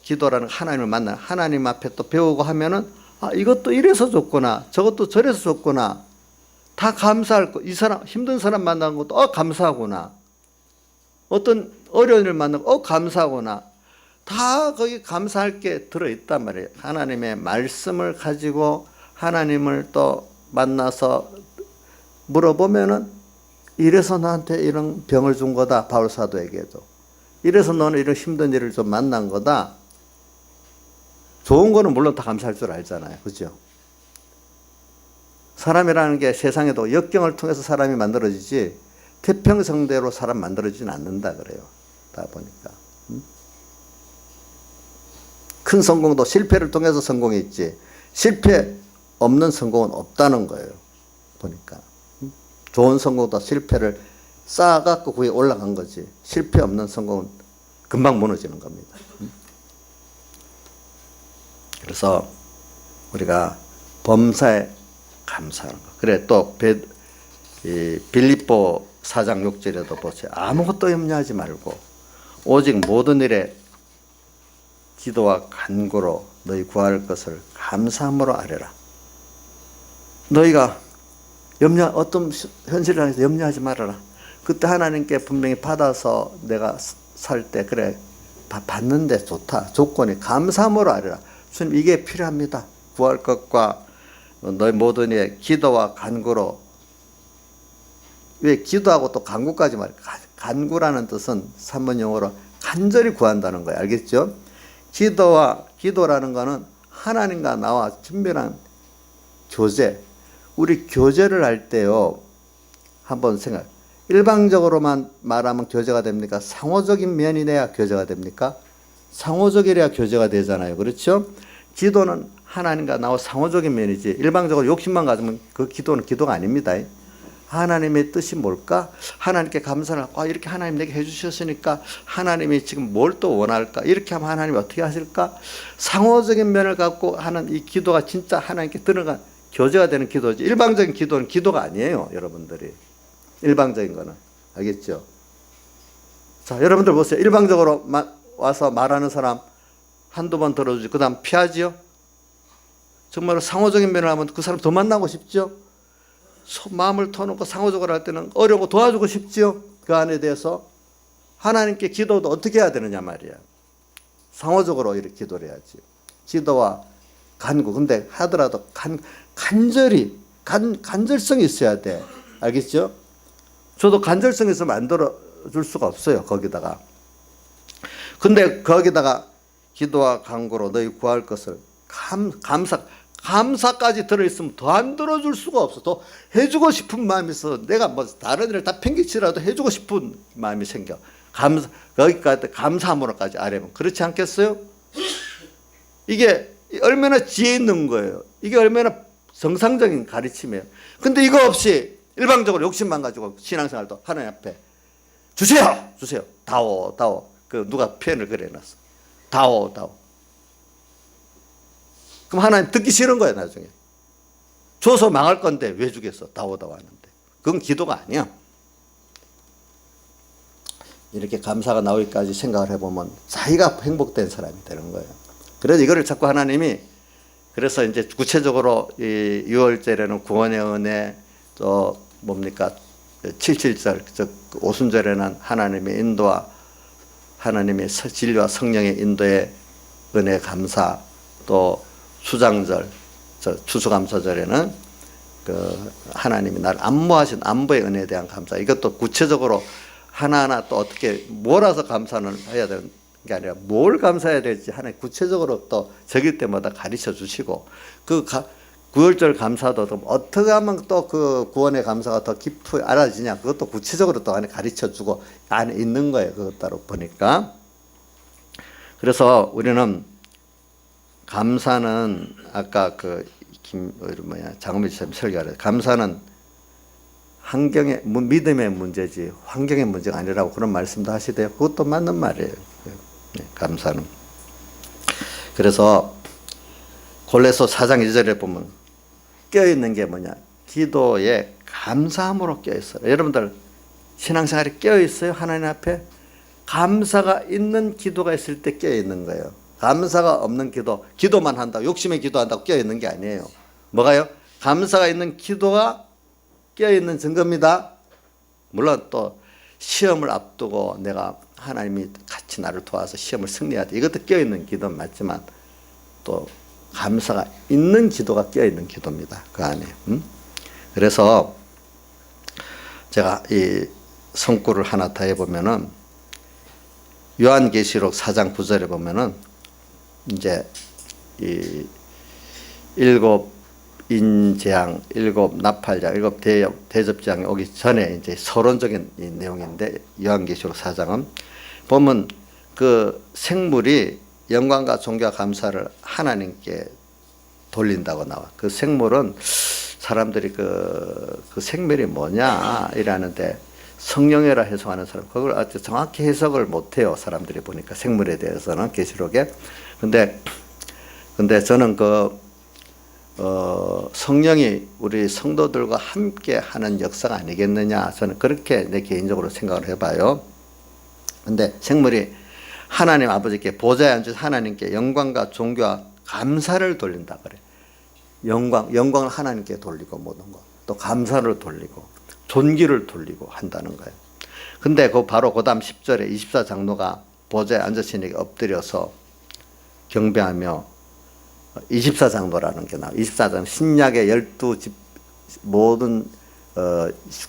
기도라는 하나님을 만나 하나님 앞에 또 배우고 하면은 이것도 이래서 좋구나, 저것도 저래서 좋구나, 다 감사할 거. 이 사람 힘든 사람 만나는 것도 감사하구나, 어떤 어려운 일 만나고 감사하구나, 다 거기 감사할 게 들어있단 말이에요. 하나님의 말씀을 가지고 하나님을 또 만나서 물어보면은 이래서 나한테 이런 병을 준 거다. 바울 사도에게도 이래서 너는 이런 힘든 일을 좀 만난 거다. 좋은 거는 물론 다 감사할 줄 알잖아요. 그죠? 사람이라는 게 세상에도 역경을 통해서 사람이 만들어지지 태평성대로 사람 만들어지진 않는다 그래요. 다 보니까. 큰 성공도 실패를 통해서 성공했지 실패 없는 성공은 없다는 거예요. 보니까. 좋은 성공도 실패를 쌓아갖고 거기에 올라간 거지 실패 없는 성공은 금방 무너지는 겁니다. 그래서 우리가 범사에 감사하는 거. 그래 또 빌립보 4장 6절에도 보세요. 아무것도 염려하지 말고 오직 모든 일에 기도와 간구로 너희 구할 것을 감사함으로 아뢰라. 너희가 어떤 현실을 향해서 염려하지 말아라. 그때 하나님께 분명히 받아서 내가 살 때 그래 받는데 좋다. 조건이 감사함으로 아뢰라. 주님 이게 필요합니다. 구할 것과 너희 모든 일에 기도와 간구로. 왜 기도하고 또 간구까지 말해요. 간구라는 뜻은 산문 용어로 간절히 구한다는 거예요. 알겠죠? 기도라는 거는 하나님과 나와 친밀한 교제. 우리 교제를 할 때요. 한번 일방적으로만 말하면 교제가 됩니까? 상호적인 면이 돼야 교제가 됩니까? 상호적이래야 교제가 되잖아요. 그렇죠? 기도는 하나님과 나와 상호적인 면이지 일방적으로 욕심만 가지면 그 기도는 기도가 아닙니다. 하나님의 뜻이 뭘까? 하나님께 감사를 하고 이렇게 하나님 내게 해주셨으니까 하나님이 지금 뭘 또 원할까? 이렇게 하면 하나님이 어떻게 하실까? 상호적인 면을 갖고 하는 이 기도가 진짜 하나님께 들어간 교제가 되는 기도지. 일방적인 기도는 기도가 아니에요. 여러분들이. 일방적인 거는. 알겠죠? 자, 여러분들 보세요. 일방적으로 와서 말하는 사람 한두 번 들어주지 그 다음 피하지요? 정말로 상호적인 면을 하면 그 사람 더 만나고 싶죠? 마음을 터놓고 상호적으로 할 때는 어려운 거 도와주고 싶지요? 그 안에 대해서 하나님께 기도도 어떻게 해야 되느냐 말이야. 상호적으로 이렇게 기도를 해야지. 기도와 간구. 근데 하더라도 간절히 간절성이 있어야 돼. 알겠죠? 저도 간절성이 있으면 만들어 줄 수가 없어요. 거기다가. 근데 거기다가 기도와 간구로 너희 구할 것을 감사까지 들어있으면 더 안 들어줄 수가 없어. 더 해주고 싶은 마음이 있어. 내가 뭐 다른 일을 다 팽개치라도 해주고 싶은 마음이 생겨. 거기까지 감사함으로까지 아뢰면 그렇지 않겠어요? 이게 얼마나 지혜 있는 거예요. 이게 얼마나 정상적인 가르침이에요. 근데 이거 없이 일방적으로 욕심만 가지고 신앙생활도 하나님 앞에 주세요. 다오. 그 누가 표현을 그래 놨어. 다오. 그럼 하나님 듣기 싫은 거예요. 나중에 줘서 망할 건데 왜 주겠어. 다오 하는데 그건 기도가 아니야. 이렇게 감사가 나오기까지 생각을 해보면 자기가 행복된 사람이 되는 거예요. 그래서 이거를 자꾸 하나님이 그래서 이제 구체적으로 이 6월절에는 구원의 은혜 또 뭡니까 77절 즉 오순절에는 하나님의 인도와 하나님의 진리와 성령의 인도의 은혜 감사 또 수장절 추수감사절에는 그 하나님이 나를 안모하신 안보의 은혜에 대한 감사. 이것도 구체적으로 하나하나 또 어떻게 몰아서 감사는 해야 되는 게 아니라 뭘 감사해야 될지 하나님 구체적으로 또 적일 때마다 가르쳐 주시고 그 9월절 감사도 어떻게 하면 또 그 구원의 감사가 더 깊이 알아지냐 그것도 구체적으로 또 안에 가르쳐 주고 안에 있는 거예요. 그것 따로 보니까. 그래서 우리는 감사는 아까 그 장은미 지사님 설교하래. 감사는 믿음의 문제지 환경의 문제가 아니라고 그런 말씀도 하시대요. 그것도 맞는 말이에요. 네, 감사는. 그래서 골로새 4장 2절에 보면 껴있는 게 뭐냐. 기도에 감사함으로 껴있어요. 여러분들 신앙생활에 껴있어요? 하나님 앞에? 감사가 있는 기도가 있을 때 깨어 있는 거예요. 감사가 없는 기도, 기도만 한다고, 욕심에 기도한다고 깨어 있는 게 아니에요. 뭐가요? 감사가 있는 기도가 깨어 있는 증거입니다. 물론 또 시험을 앞두고 내가 하나님이 같이 나를 도와서 시험을 승리해야 돼. 이것도 깨어 있는 기도는 맞지만 또 감사가 있는 기도가 깨어 있는 기도입니다. 그 안에. 그래서 제가 이 성구를 하나 더 해보면은 요한계시록 4장 9절에 보면은 이제 이 일곱 인재앙, 일곱 나팔장, 일곱 대접장이 오기 전에 이제 서론적인 이 내용인데 요한계시록 4장은 보면 그 생물이 영광과 존귀와 감사를 하나님께 돌린다고 나와. 그 생물은 사람들이 그 생물이 뭐냐 이라는데 성령이라 해석하는 사람, 그걸 아주 정확히 해석을 못해요. 사람들이 보니까 생물에 대해서는 계시록에. 근데 저는 성령이 우리 성도들과 함께 하는 역사가 아니겠느냐, 저는 그렇게 내 개인적으로 생각을 해봐요. 근데 생물이 하나님 아버지께 보좌에 앉은 하나님께 영광과 존귀와 감사를 돌린다 그래. 영광을 하나님께 돌리고 모든 것, 또 감사를 돌리고 존귀를 돌리고 한다는 거예요. 근데 바로 그 다음 10절에 24장로가 보좌에 앉으시니까 엎드려서 경배하며 24장로라는 게 나와요. 24장 신약의 12집 모든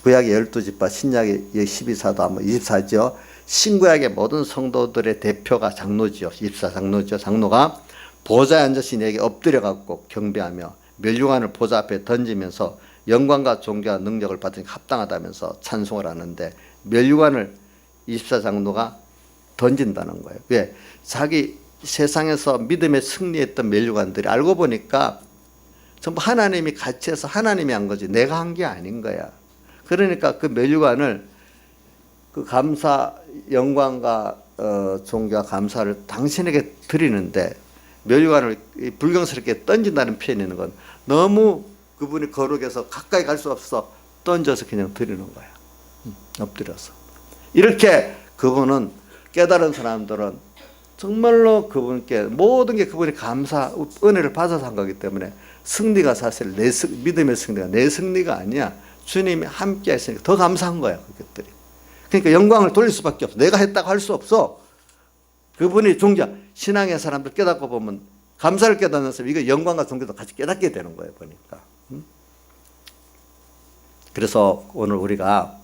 구약의 12집과 신약의 12사도 하면 24죠. 신구약의 모든 성도들의 대표가 장로지요. 24장로죠. 장로가 보좌에 앉으신 이에게 엎드려 갖고 경배하며 멸류관을 보좌 앞에 던지면서 영광과 존귀와 능력을 받으니 합당하다면서 찬송을 하는데, 멸류관을 24장로가 던진다는 거예요. 왜? 자기 세상에서 믿음에 승리했던 멸류관들이 알고 보니까 전부 하나님이 같이 해서 하나님이 한 거지 내가 한 게 아닌 거야. 그러니까 그 멸류관을 그 감사, 영광과 존귀와 감사를 당신에게 드리는데 멸류관을 불경스럽게 던진다는 표현이 있는 건 너무 그분이 거룩해서 가까이 갈 수 없어 던져서 그냥 드리는 거야. 엎드려서. 이렇게 그분은, 깨달은 사람들은 정말로 그분께 모든 게 그분이 감사, 은혜를 받아서 한 거기 때문에 승리가 사실 믿음의 승리가 내 승리가 아니야. 주님이 함께 했으니까 더 감사한 거야, 그것들이. 그러니까 영광을 돌릴 수밖에 없어. 내가 했다고 할 수 없어. 그분이 존귀, 신앙의 사람들 깨닫고 보면 감사를 깨닫는 사람, 이거 영광과 존귀도 같이 깨닫게 되는 거예요, 보니까. 그래서 오늘 우리가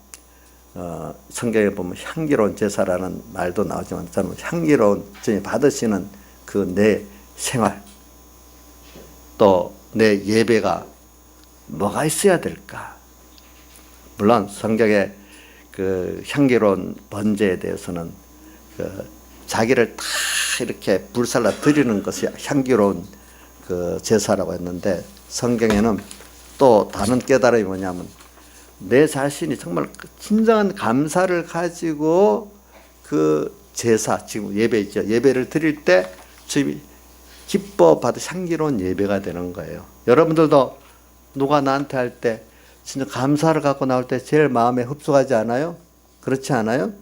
성경에 보면 향기로운 제사라는 말도 나오지만 저는 향기로운 주님 받으시는 그 내 생활, 또 내 예배가 뭐가 있어야 될까? 물론 성경에 그 향기로운 번제에 대해서는 자기를 다 이렇게 불살라 드리는 것이 향기로운 그 제사라고 했는데, 성경에는 또 다른 깨달음이 뭐냐면 내 자신이 정말 진정한 감사를 가지고 그 제사, 지금 예배 있죠. 예배를 드릴 때 주님이 기뻐 받으 향기로운 예배가 되는 거예요. 여러분들도 누가 나한테 할 때 진짜 감사를 갖고 나올 때 제일 마음에 흡수하지 않아요? 그렇지 않아요?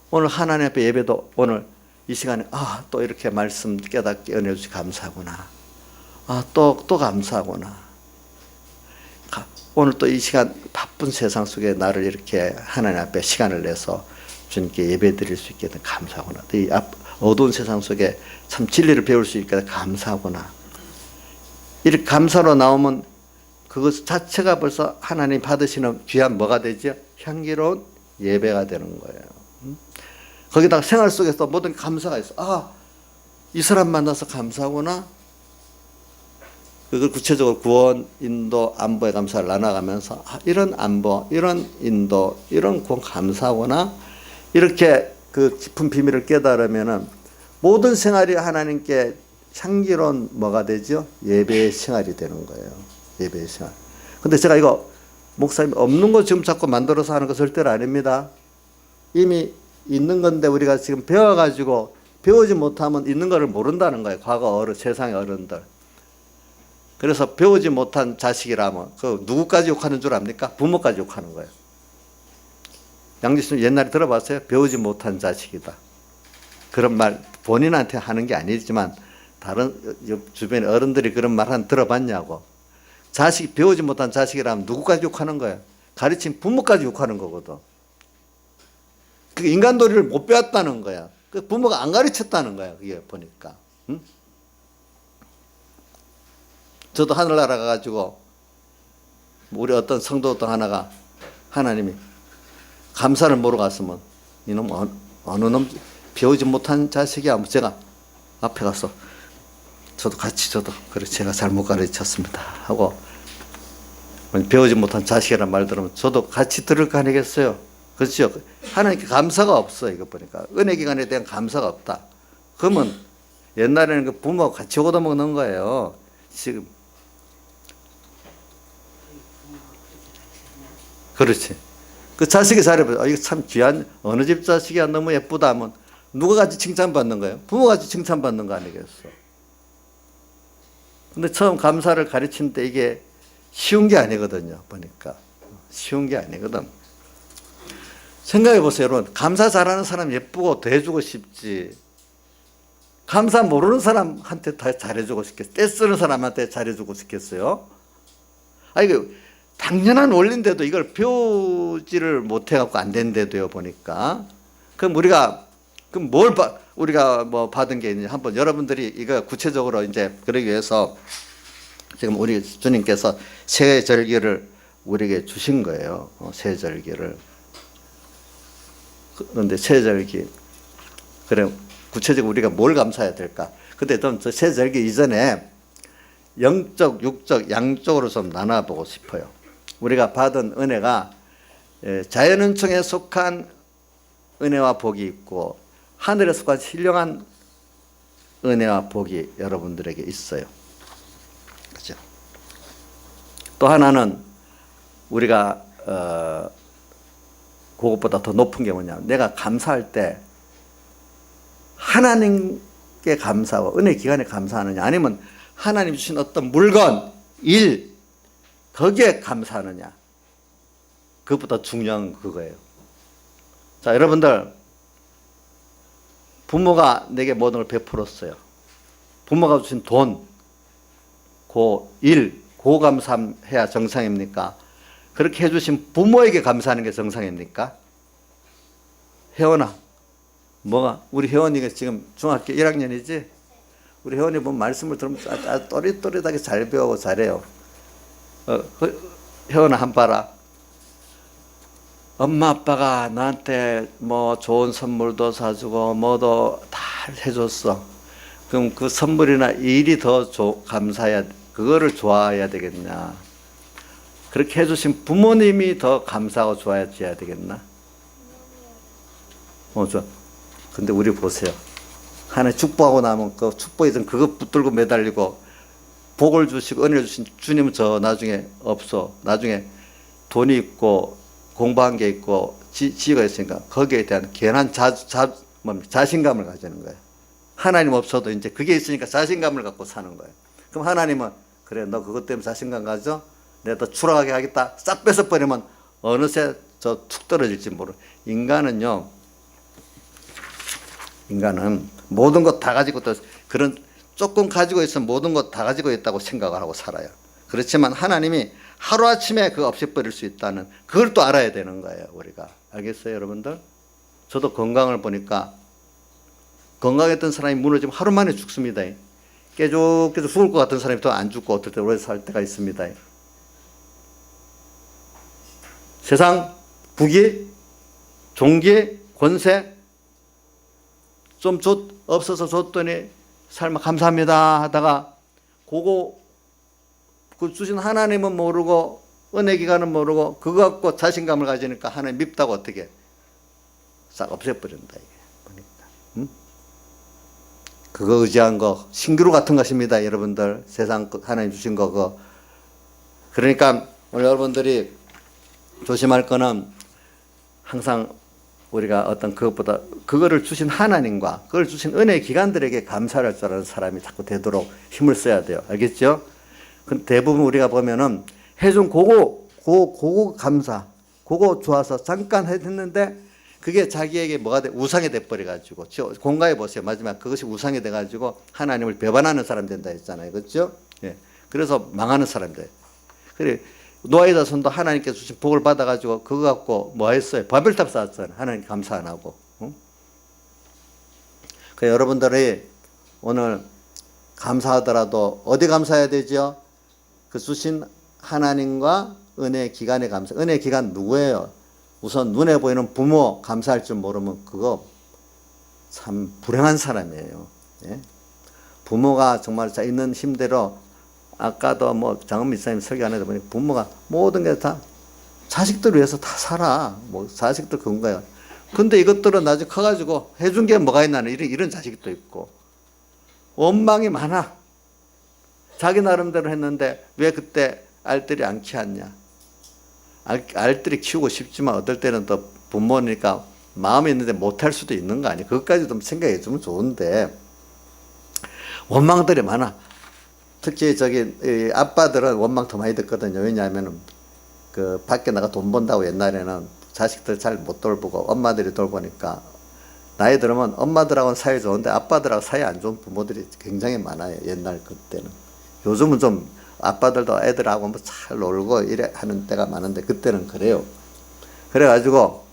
오늘 하나님 앞에 예배도 오늘 이 시간에 또 이렇게 말씀 깨닫게 은혜 주시 감사하구나. 또 감사하구나. 오늘 또 이 시간 바쁜 세상 속에 나를 이렇게 하나님 앞에 시간을 내서 주님께 예배 드릴 수 있게 된 감사하구나. 이 어두운 세상 속에 참 진리를 배울 수 있게 된 감사하구나. 이렇게 감사로 나오면 그것 자체가 벌써 하나님 받으시는 귀한 뭐가 되죠? 향기로운 예배가 되는 거예요. 거기다가 생활 속에서 모든 감사가 있어. 이 사람 만나서 감사하구나. 그걸 구체적으로 구원, 인도, 안보에 감사를 나눠가면서 이런 안보, 이런 인도, 이런 구원 감사하구나. 이렇게 그 깊은 비밀을 깨달으면은 모든 생활이 하나님께 향기로운 뭐가 되죠? 예배의 생활이 되는 거예요. 예배의 생활. 근데 제가 이거 목사님 없는 거 지금 자꾸 만들어서 하는 거 절대로 아닙니다. 이미 있는 건데 우리가 지금 배워가지고 배우지 못하면 있는 거를 모른다는 거예요. 과거 세상의 어른들. 그래서 배우지 못한 자식이라면 그 누구까지 욕하는 줄 압니까? 부모까지 욕하는 거예요. 양지순 옛날에 들어봤어요? 배우지 못한 자식이다. 그런 말 본인한테 하는 게 아니지만 다른 주변 어른들이 그런 말 한 들어봤냐고. 자식 배우지 못한 자식이라면 누구까지 욕하는 거야? 가르친 부모까지 욕하는 거거든. 그 인간도리를 못 배웠다는 거야. 그 부모가 안 가르쳤다는 거야. 그게 보니까. 응? 저도 하늘나라 가가지고 우리 어떤 성도도 하나가 하나님이 감사를 모르고 갔으면 이놈 어느 놈 배우지 못한 자식이야. 제가 앞에 가서 저도 그래 제가 잘못 가르쳤습니다 하고 배우지 못한 자식이란 말 들으면 저도 같이 들을 거 아니겠어요? 그렇죠? 하나님께 감사가 없어. 이거 보니까 은혜 기간에 대한 감사가 없다. 그러면 옛날에는 그 부모가 같이 얻어먹는 거예요. 지금 그렇지. 그 자식이 잘해봐. 이거 참 귀한 어느 집 자식이야 너무 예쁘다 하면 누가 같이 칭찬받는 거예요? 부모가 같이 칭찬받는 거 아니겠어? 근데 처음 감사를 가르치는 때 이게 쉬운 게 아니거든요. 보니까 쉬운 게 아니거든. 생각해 보세요, 여러분. 감사 잘하는 사람 예쁘고 대해주고 싶지. 감사 모르는 사람한테 다 잘해주고 싶겠어요? 떼쓰는 사람한테 잘해주고 싶겠어요? 이거 당연한 원리인데도 이걸 배우지를 못해갖고 안 된대도요, 보니까. 그럼 우리가 뭐 받은 게 있는지 한번 여러분들이 이거 구체적으로 이제 그러기 위해서 지금 우리 주님께서 새 절기를 우리에게 주신 거예요. 새 절기를. 그런데 새 절기. 그래, 구체적으로 우리가 뭘 감사해야 될까? 근데 좀 새 절기 이전에 영적, 육적, 양쪽으로 좀 나눠보고 싶어요. 우리가 받은 은혜가 자연은총에 속한 은혜와 복이 있고 하늘에 속한 신령한 은혜와 복이 여러분들에게 있어요. 그렇죠? 또 하나는 우리가 그것보다 더 높은 게 뭐냐면 내가 감사할 때 하나님께 감사하고 은혜 기간에 감사하느냐 아니면 하나님 주신 어떤 물건, 일 거기에 감사하느냐 그것보다 중요한 그거예요. 자, 여러분들 부모가 내게 모든 걸 베풀었어요. 부모가 주신 돈, 일, 감사해야 정상입니까? 그렇게 해주신 부모에게 감사하는 게 정상입니까? 혜원아, 우리 혜원이가 지금 중학교 1학년이지? 우리 혜원이 보면 말씀을 들으면 아주 또릿또릿하게 잘 배우고 잘해요. 혜원아 한 봐라. 엄마 아빠가 나한테 뭐 좋은 선물도 사주고 뭐도 다 해줬어. 그럼 그 선물이나 일이 더 감사해야, 그거를 좋아해야 되겠냐? 그렇게 해주신 부모님이 더 감사하고 좋아해야 되겠나? 근데 우리 보세요. 하나님 축복하고 나면 그 축복이든 그거 붙들고 매달리고 복을 주시고 은혜를 주신 주님은 저 나중에 없어. 나중에 돈이 있고 공부한 게 있고 지위가 있으니까 거기에 대한 괜한 자신감을 가지는 거예요. 하나님 없어도 이제 그게 있으니까 자신감을 갖고 사는 거예요. 그럼 하나님은 그래 너 그것 때문에 자신감 가져? 내가 더 추락하게 하겠다. 싹 뺏어버리면 어느새 저 툭 떨어질지 모르. 인간은 모든 것 다 가지고 또 그런 조금 가지고 있으면 모든 것 다 가지고 있다고 생각을 하고 살아요. 그렇지만 하나님이 하루아침에 그거 없애버릴 수 있다는 그걸 또 알아야 되는 거예요. 우리가. 알겠어요 여러분들? 저도 건강을 보니까 건강했던 사람이 무너지면 하루 만에 죽습니다. 깨죽깨죽 죽을 것 같은 사람이 더 안 죽고 어떨 때 오래 살 때가 있습니다. 세상 부귀, 종기, 권세 좀 없어서 줬더니 삶아 감사합니다 하다가 그 주신 하나님은 모르고 은혜 기간은 모르고 그거 갖고 자신감을 가지니까 하나님 밉다고 어떻게 싹 없애버린다 이게 보니까. 응? 그거 의지한 거 신기루 같은 것입니다 여러분들. 세상 하나님 주신 거 그거. 그러니까 오늘 여러분들이 조심할 거는 항상 우리가 어떤 그것보다 그거를 주신 하나님과 그걸 주신 은혜 기관들에게 감사를 할 줄 아는 사람이 자꾸 되도록 힘을 써야 돼요. 알겠죠? 근데 대부분 우리가 보면은 해준 고거 감사. 그거 좋아서 잠깐 했는데 그게 자기에게 뭐가 돼? 우상이 돼버려가지고. 공가해 보세요. 마지막 그것이 우상이 돼가지고 하나님을 배반하는 사람 된다 했잖아요. 그렇죠? 예. 그래서 망하는 사람들. 그래 노아의 자손도 하나님께서 주신 복을 받아가지고 그거 갖고 뭐 했어요? 바벨탑 쌓았잖아요. 하나님 감사 안 하고. 응? 그 여러분들이 오늘 감사하더라도 어디 감사해야 되죠? 그 주신 하나님과 은혜 기간에 감사. 은혜 기간 누구예요? 우선 눈에 보이는 부모 감사할 줄 모르면 그거 참 불행한 사람이에요. 예? 부모가 정말 자 있는 힘대로 아까도 뭐 장은미 목사님 설교하는데 보니 부모가 모든 게 다 자식들 위해서 다 살아. 뭐 자식들 그런 거예요. 근데 이것들은 나중에 커가지고 해준 게 뭐가 있나 이런 자식도 있고 원망이 많아. 자기 나름대로 했는데 왜 그때 알뜰히 안 키웠냐. 알뜰히 키우고 싶지만 어떨 때는 또 부모니까 마음이 있는데 못할 수도 있는 거 아니에요. 그것까지 좀 생각해 주면 좋은데 원망들이 많아. 특히 아빠들은 원망 더 많이 듣거든요. 왜냐하면 그 밖에 나가 돈 번다고 옛날에는 자식들 잘 못 돌보고 엄마들이 돌보니까 나이 들으면 엄마들하고는 사이 좋은데 아빠들하고 사이 안 좋은 부모들이 굉장히 많아요. 옛날 그때는. 요즘은 좀 아빠들도 애들하고 뭐 잘 놀고 이래 하는 때가 많은데 그때는 그래요. 그래가지고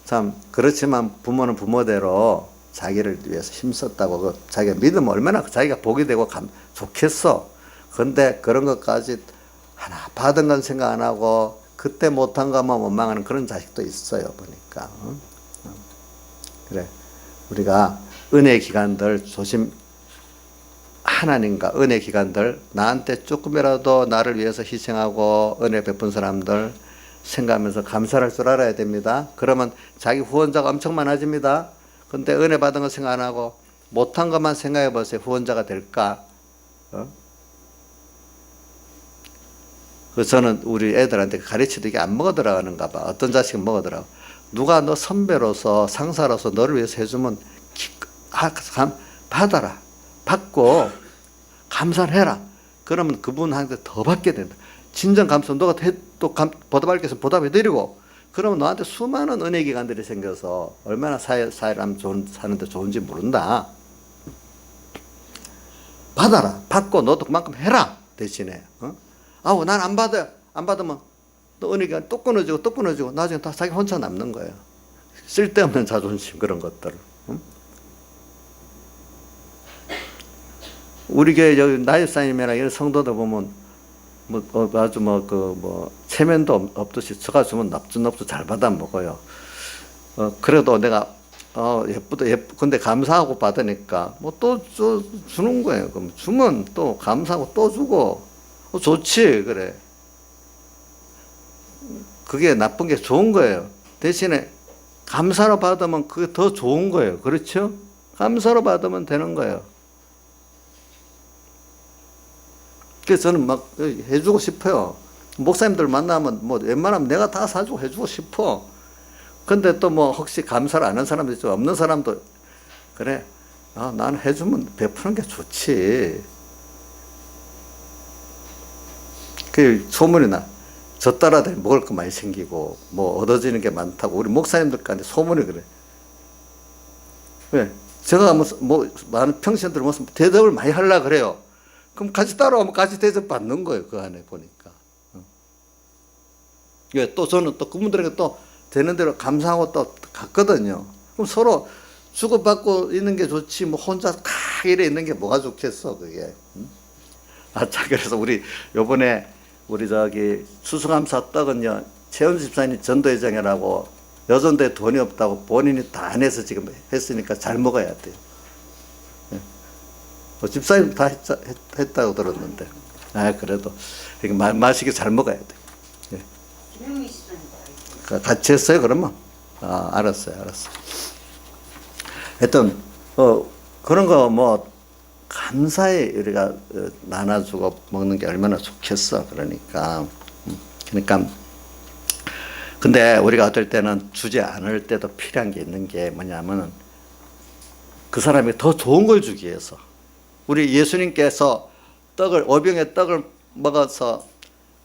참 그렇지만 부모는 부모대로 자기를 위해서 힘썼다고 그 자기가 믿으면 얼마나 자기가 복이 되고 좋겠어. 그런데 그런 것까지 하나 받은 건 생각 안 하고 그때 못한 것만 원망하는 그런 자식도 있어요. 보니까. 그래 우리가 은혜 기간들 조심. 하나님과 은혜 기간들 나한테 조금이라도 나를 위해서 희생하고 은혜 베푼 사람들 생각하면서 감사할 줄 알아야 됩니다. 그러면 자기 후원자가 엄청 많아집니다. 근데 은혜 받은 거 생각 안 하고 못한 것만 생각해 보세요. 후원자가 될까? 그래서 저는 우리 애들한테 가르치도 이게 안 먹어 들어가는가 봐. 어떤 자식은 먹어 들어가. 누가 너 선배로서 상사로서 너를 위해서 해주면 받아라. 받고 감사를 해라. 그러면 그분한테 더 받게 된다. 진정 감사 너가 또 보답할 게 있으면 보답해드리고 그러면 너한테 수많은 은혜 기간들이 생겨서 얼마나 사람 사는데 좋은지 모른다. 받아라. 받고 너도 그만큼 해라. 대신에. 아우 난 안 받아. 안 받으면 또 은혜 기간 또 끊어지고 나중에 다 자기 혼자 남는 거예요. 쓸데없는 자존심 그런 것들을. 우리 교회 여기 나이사님이나 이런 성도들 보면 아주 체면도 없듯이 저가 주면 납주 잘 받아 먹어요. 그래도 내가 근데 감사하고 받으니까 또 주는 거예요. 그럼 주면 또 감사하고 또 주고 좋지 그래. 그게 나쁜 게 좋은 거예요. 대신에 감사로 받으면 그게 더 좋은 거예요. 그렇죠? 감사로 받으면 되는 거예요. 그래서 저는 막 해주고 싶어요. 목사님들 만나면 웬만하면 내가 다 사주고 해주고 싶어. 근데 또 혹시 감사를 안 하는 사람도 있죠. 없는 사람도 그래. 나는 해주면 베푸는 게 좋지. 그 소문이 나. 저 딸아들이 먹을 거 많이 생기고 얻어지는 게 많다고 우리 목사님들까지 소문이 그래. 왜? 제가 많은 평신들 무슨 대접을 많이 하려고 그래요. 그럼 같이 따라오면 같이 대접 받는 거예요. 그 안에 보니까. 또 저는 또 그분들에게 또 되는 대로 감사하고 또 갔거든요. 그럼 서로 주고받고 있는 게 좋지 혼자 이래 있는 게 뭐가 좋겠어 그게. 자 그래서 우리 요번에 우리 추수감사 떡은요 최은 집사님 전도회장이라고 여전도에 돈이 없다고 본인이 다 안 해서 지금 했으니까 잘 먹어야 돼요. 집사님 다 했다고 들었는데. 그래도 맛있게 잘 먹어야 돼. 예. 같이 했어요, 그러면? 알았어요. 하여튼, 그런 거 감사히 우리가 나눠주고 먹는 게 얼마나 좋겠어. 그러니까. 근데 우리가 어떨 때는 주지 않을 때도 필요한 게 있는 게 뭐냐면 그 사람이 더 좋은 걸 주기 위해서. 우리 예수님께서 오병의 떡을 먹어서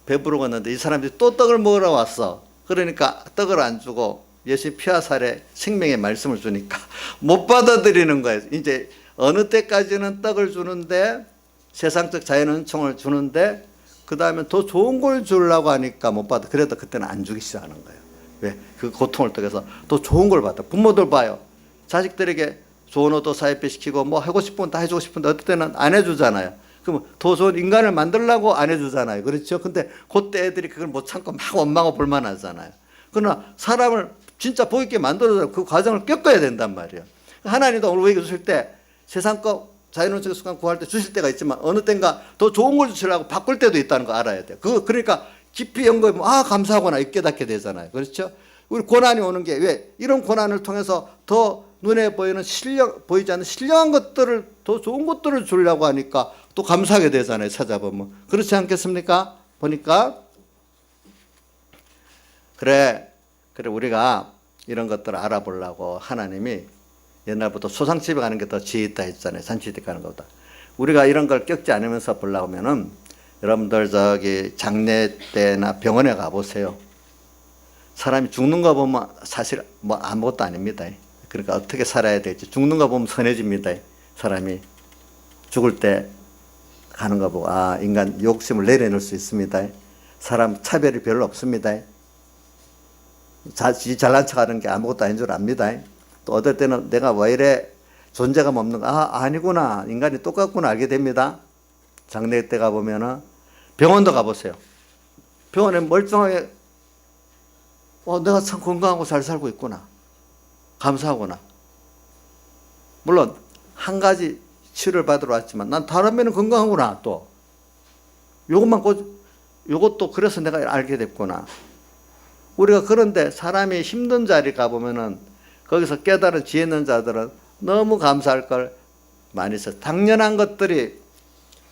배부르겠는데 이 사람들이 또 떡을 먹으러 왔어. 그러니까 떡을 안 주고 예수님 피와 살에 생명의 말씀을 주니까 못 받아들이는 거예요. 이제 어느 때까지는 떡을 주는데 세상적 자연은총을 주는데 그 다음에 더 좋은 걸 주려고 하니까 못 받아. 그래도 그때는 안 주기 시작하는 거예요. 왜? 그 고통을 통해서 더 좋은 걸 받아. 부모들 봐요. 자식들에게 좋은 옷도 사입배 시키고 뭐 하고 싶은 건 다 해주고 싶은데 어떨 때는 안 해주잖아요. 그럼 더 좋은 인간을 만들려고 안 해주잖아요. 그렇죠? 근데 그때 애들이 그걸 못 참고 막 원망하고 불만하잖아요. 그러나 사람을 진짜 복 있게 만들어서 그 과정을 겪어야 된단 말이에요. 하나님도 오늘 우리에게 주실 때 세상 거 자연원칙의 습관 구할 때 주실 때가 있지만 어느 땐가 더 좋은 걸 주시려고 바꿀 때도 있다는 거 알아야 돼요. 그러니까 깊이 연구해보면 아 감사하구나 이 깨닫게 되잖아요. 그렇죠? 우리 고난이 오는 게 왜? 이런 고난을 통해서 더 눈에 보이는 보이지 않는 신령한 것들을 더 좋은 것들을 주려고 하니까 또 감사하게 되잖아요. 찾아보면. 그렇지 않겠습니까? 보니까 그래 우리가 이런 것들을 알아보려고 하나님이 옛날부터 소상집에 가는 게 더 지혜 있다 했잖아요. 잔치집 가는 것보다. 우리가 이런 걸 겪지 않으면서 보려고 하면은 여러분들 저기 장례 때나 병원에 가보세요. 사람이 죽는 거 보면 사실 뭐 아무것도 아닙니다. 그러니까 어떻게 살아야 될지 죽는 거 보면 선해집니다. 사람이 죽을 때 가는 거 보고 아 인간 욕심을 내려놓을 수 있습니다. 사람 차별이 별로 없습니다. 잘난 척하는 게 아무것도 아닌 줄 압니다. 또 어떨 때는 내가 왜 이래 존재감 없는 거 아니구나 인간이 똑같구나 알게 됩니다. 장례 때 가보면은 병원도 가보세요. 병원에 멀쩡하게 내가 참 건강하고 잘 살고 있구나 감사하구나. 물론 한 가지 치료를 받으러 왔지만 난 다른 면은 건강하구나. 또 요것도 그래서 내가 알게 됐구나. 우리가 그런데 사람이 힘든 자리 가보면은 거기서 깨달은 지혜 있는 자들은 너무 감사할 걸 많이 있어요. 당연한 것들이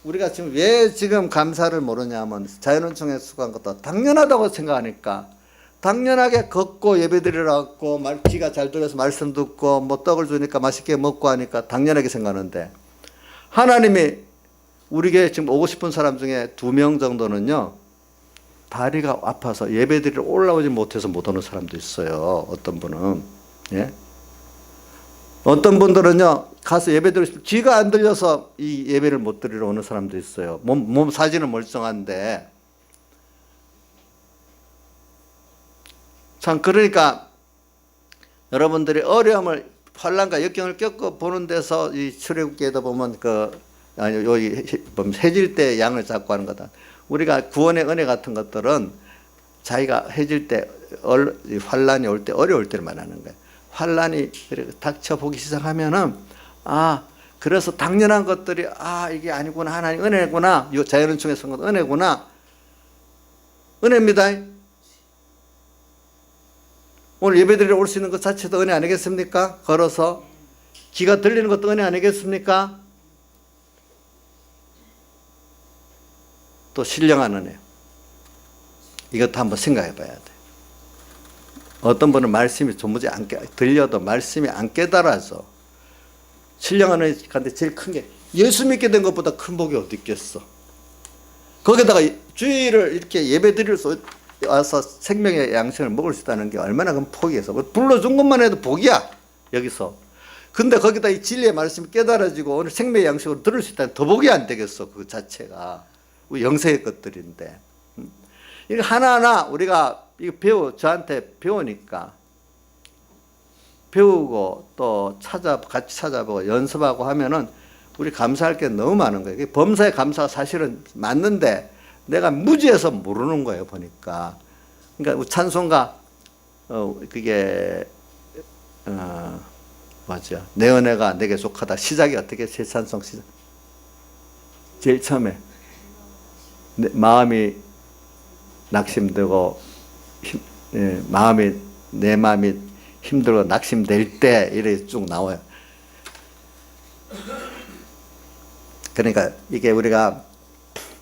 우리가 지금 왜 지금 감사를 모르냐면 자연은총에 속한 것도 당연하다고 생각하니까 당연하게 걷고 예배드리러 왔고 귀가 잘 들려서 말씀 듣고 뭐 떡을 주니까 맛있게 먹고 하니까 당연하게 생각하는데 하나님이 우리에게 지금 오고 싶은 사람 중에 2명 정도는요 다리가 아파서 예배드리러 올라오지 못해서 못 오는 사람도 있어요. 어떤 분은 예? 어떤 분들은요 가서 예배드리고 싶으면 귀가 안 들려서 이 예배를 못 드리러 오는 사람도 있어요. 몸 사진은 멀쩡한데 참 그러니까 여러분들이 어려움을 환난과 역경을 겪어 보는 데서 이 출애굽기에도 보면 여기 해질 때 양을 잡고 하는 거다. 우리가 구원의 은혜 같은 것들은 자기가 해질 때 환난이 올 때 어려울 때를 말하는 거예요. 환난이 닥쳐보기 시작하면은 그래서 당연한 것들이 이게 아니구나 하나님 은혜구나 이 자연은총에 선 건 은혜구나 은혜입니다. 오늘 예배드리러 올 수 있는 것 자체도 은혜 아니겠습니까? 걸어서 귀가 들리는 것도 은혜 아니겠습니까? 또 신령한 은혜 이것도 한번 생각해 봐야 돼. 어떤 분은 말씀이 도무지 들려도 말씀이 안 깨달아서 신령한 은혜 가운데 제일 큰 게 예수 믿게 된 것보다 큰 복이 어디 있겠어. 거기다가 주일을 이렇게 예배드릴 수 와서 생명의 양식을 먹을 수 있다는 게 얼마나 큰 복이겠어. 불러준 것만 해도 복이야 여기서. 근데 거기다 이 진리의 말씀이 깨달아지고 오늘 생명의 양식으로 들을 수 있다는 더 복이 안 되겠어. 그 자체가 우리 영세의 것들인데 이거 하나하나 우리가 이거 저한테 배우니까 배우고 또 같이 찾아보고 연습하고 하면은 우리 감사할 게 너무 많은 거예요. 범사의 감사가 사실은 맞는데 내가 무지해서 모르는 거예요, 보니까. 그러니까 찬송가, 맞죠. 내 은혜가 내게 속하다. 시작이 어떻게, 제 찬송 시작. 제일 처음에. 마음이 낙심되고, 내 마음이 힘들고 낙심될 때, 이렇게 쭉 나와요. 그러니까 이게 우리가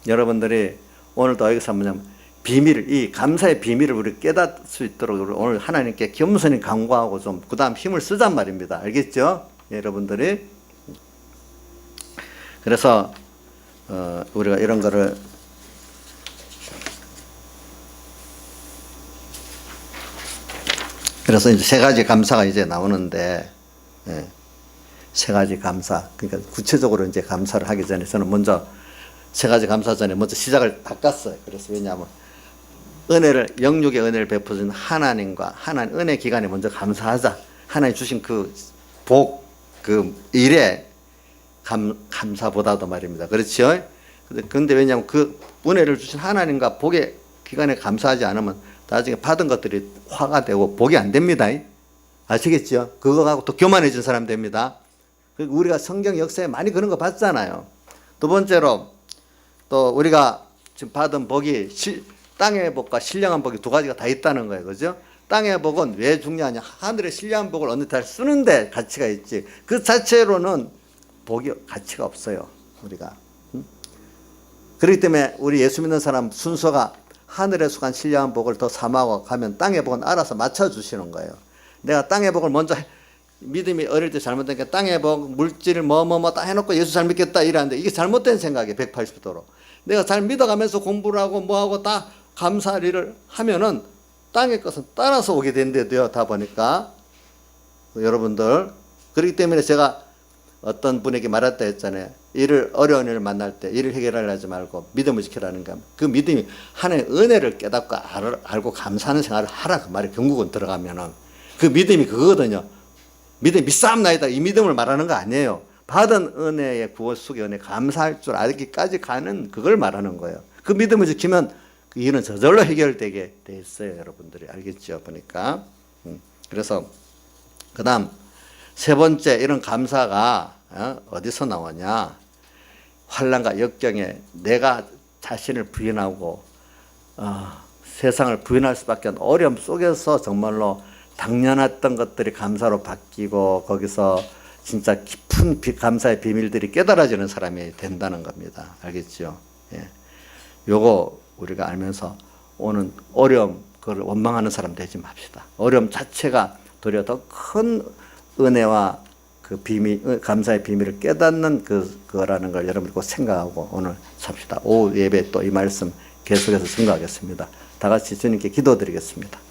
여러분들이 오늘도 여기서 뭐냐면 이 감사의 비밀을 우리 깨닫을 수 있도록 오늘 하나님께 겸손히 간구하고 좀 그 다음 힘을 쓰잔 말입니다. 알겠죠? 여러분들이. 그래서 우리가 이런 거를 그래서 이제 세 가지 감사가 이제 나오는데, 예, 세 가지 감사. 그러니까 구체적으로 이제 감사를 하기 전에 저는 먼저 세 가지 감사 전에 먼저 시작을 바꿨어요. 그래서 왜냐하면 은혜를, 영육의 은혜를 베푸신 하나님과 하나님 은혜 기간에 먼저 감사하자. 하나님 주신 그 복, 그 일에 감사보다도 말입니다. 그렇죠? 근데 왜냐하면 그 은혜를 주신 하나님과 복의 기간에 감사하지 않으면 나중에 받은 것들이 화가 되고 복이 안 됩니다. 아시겠죠? 그거 갖고 또 교만해진 사람 됩니다. 우리가 성경 역사에 많이 그런 거 봤잖아요. 두 번째로 또 우리가 지금 받은 복이 땅의 복과 신령한 복이 두 가지가 다 있다는 거예요. 그죠? 땅의 복은 왜 중요하냐? 하늘의 신령한 복을 어느 날 쓰는데 가치가 있지. 그 자체로는 복이 가치가 없어요. 우리가. 그렇기 때문에 우리 예수 믿는 사람 순서가 하늘에 속한 신령한 복을 더 삼하고 가면 땅의 복은 알아서 맞춰주시는 거예요. 내가 땅의 복을 먼저 믿음이 어릴 때 잘못된 게 땅의 복, 물질 다 해놓고 예수 잘 믿겠다 이러는데 이게 잘못된 생각이에요. 180도로. 내가 잘 믿어가면서 공부를 하고 뭐하고 다 감사할 일을 하면은 땅의 것은 따라서 오게 된대도요. 다 보니까 여러분들. 그렇기 때문에 제가 어떤 분에게 말했다 했잖아요. 어려운 일을 만날 때 일을 해결하려 하지 말고 믿음을 지키라는 거. 그 믿음이 하나님의 은혜를 깨닫고 알고 감사하는 생활을 하라 그 말이 결국은 들어가면은 그 믿음이 그거거든요. 믿음이 믿사옵나이다 이 믿음을 말하는 거 아니에요. 받은 은혜의 구원 속의 은혜 감사할 줄 알기까지 가는 그걸 말하는 거예요. 그 믿음을 지키면 그 일은 저절로 해결되게 돼 있어요. 여러분들이 알겠죠? 보니까. 그래서 그 다음 세 번째 이런 감사가 어디서 나오냐? 환난과 역경에 내가 자신을 부인하고 세상을 부인할 수밖에 없는 어려움 속에서 정말로 당연했던 것들이 감사로 바뀌고 거기서 진짜 깊은 감사의 비밀들이 깨달아지는 사람이 된다는 겁니다. 알겠죠? 예. 요거 우리가 알면서 오는 어려움 그걸 원망하는 사람 되지 맙시다. 어려움 자체가 도리어 더 큰 은혜와 그 비밀, 감사의 비밀을 깨닫는 그거라는 걸 여러분이 꼭 생각하고 오늘 삽시다. 오후 예배 또 이 말씀 계속해서 증거하겠습니다. 다 같이 주님께 기도드리겠습니다.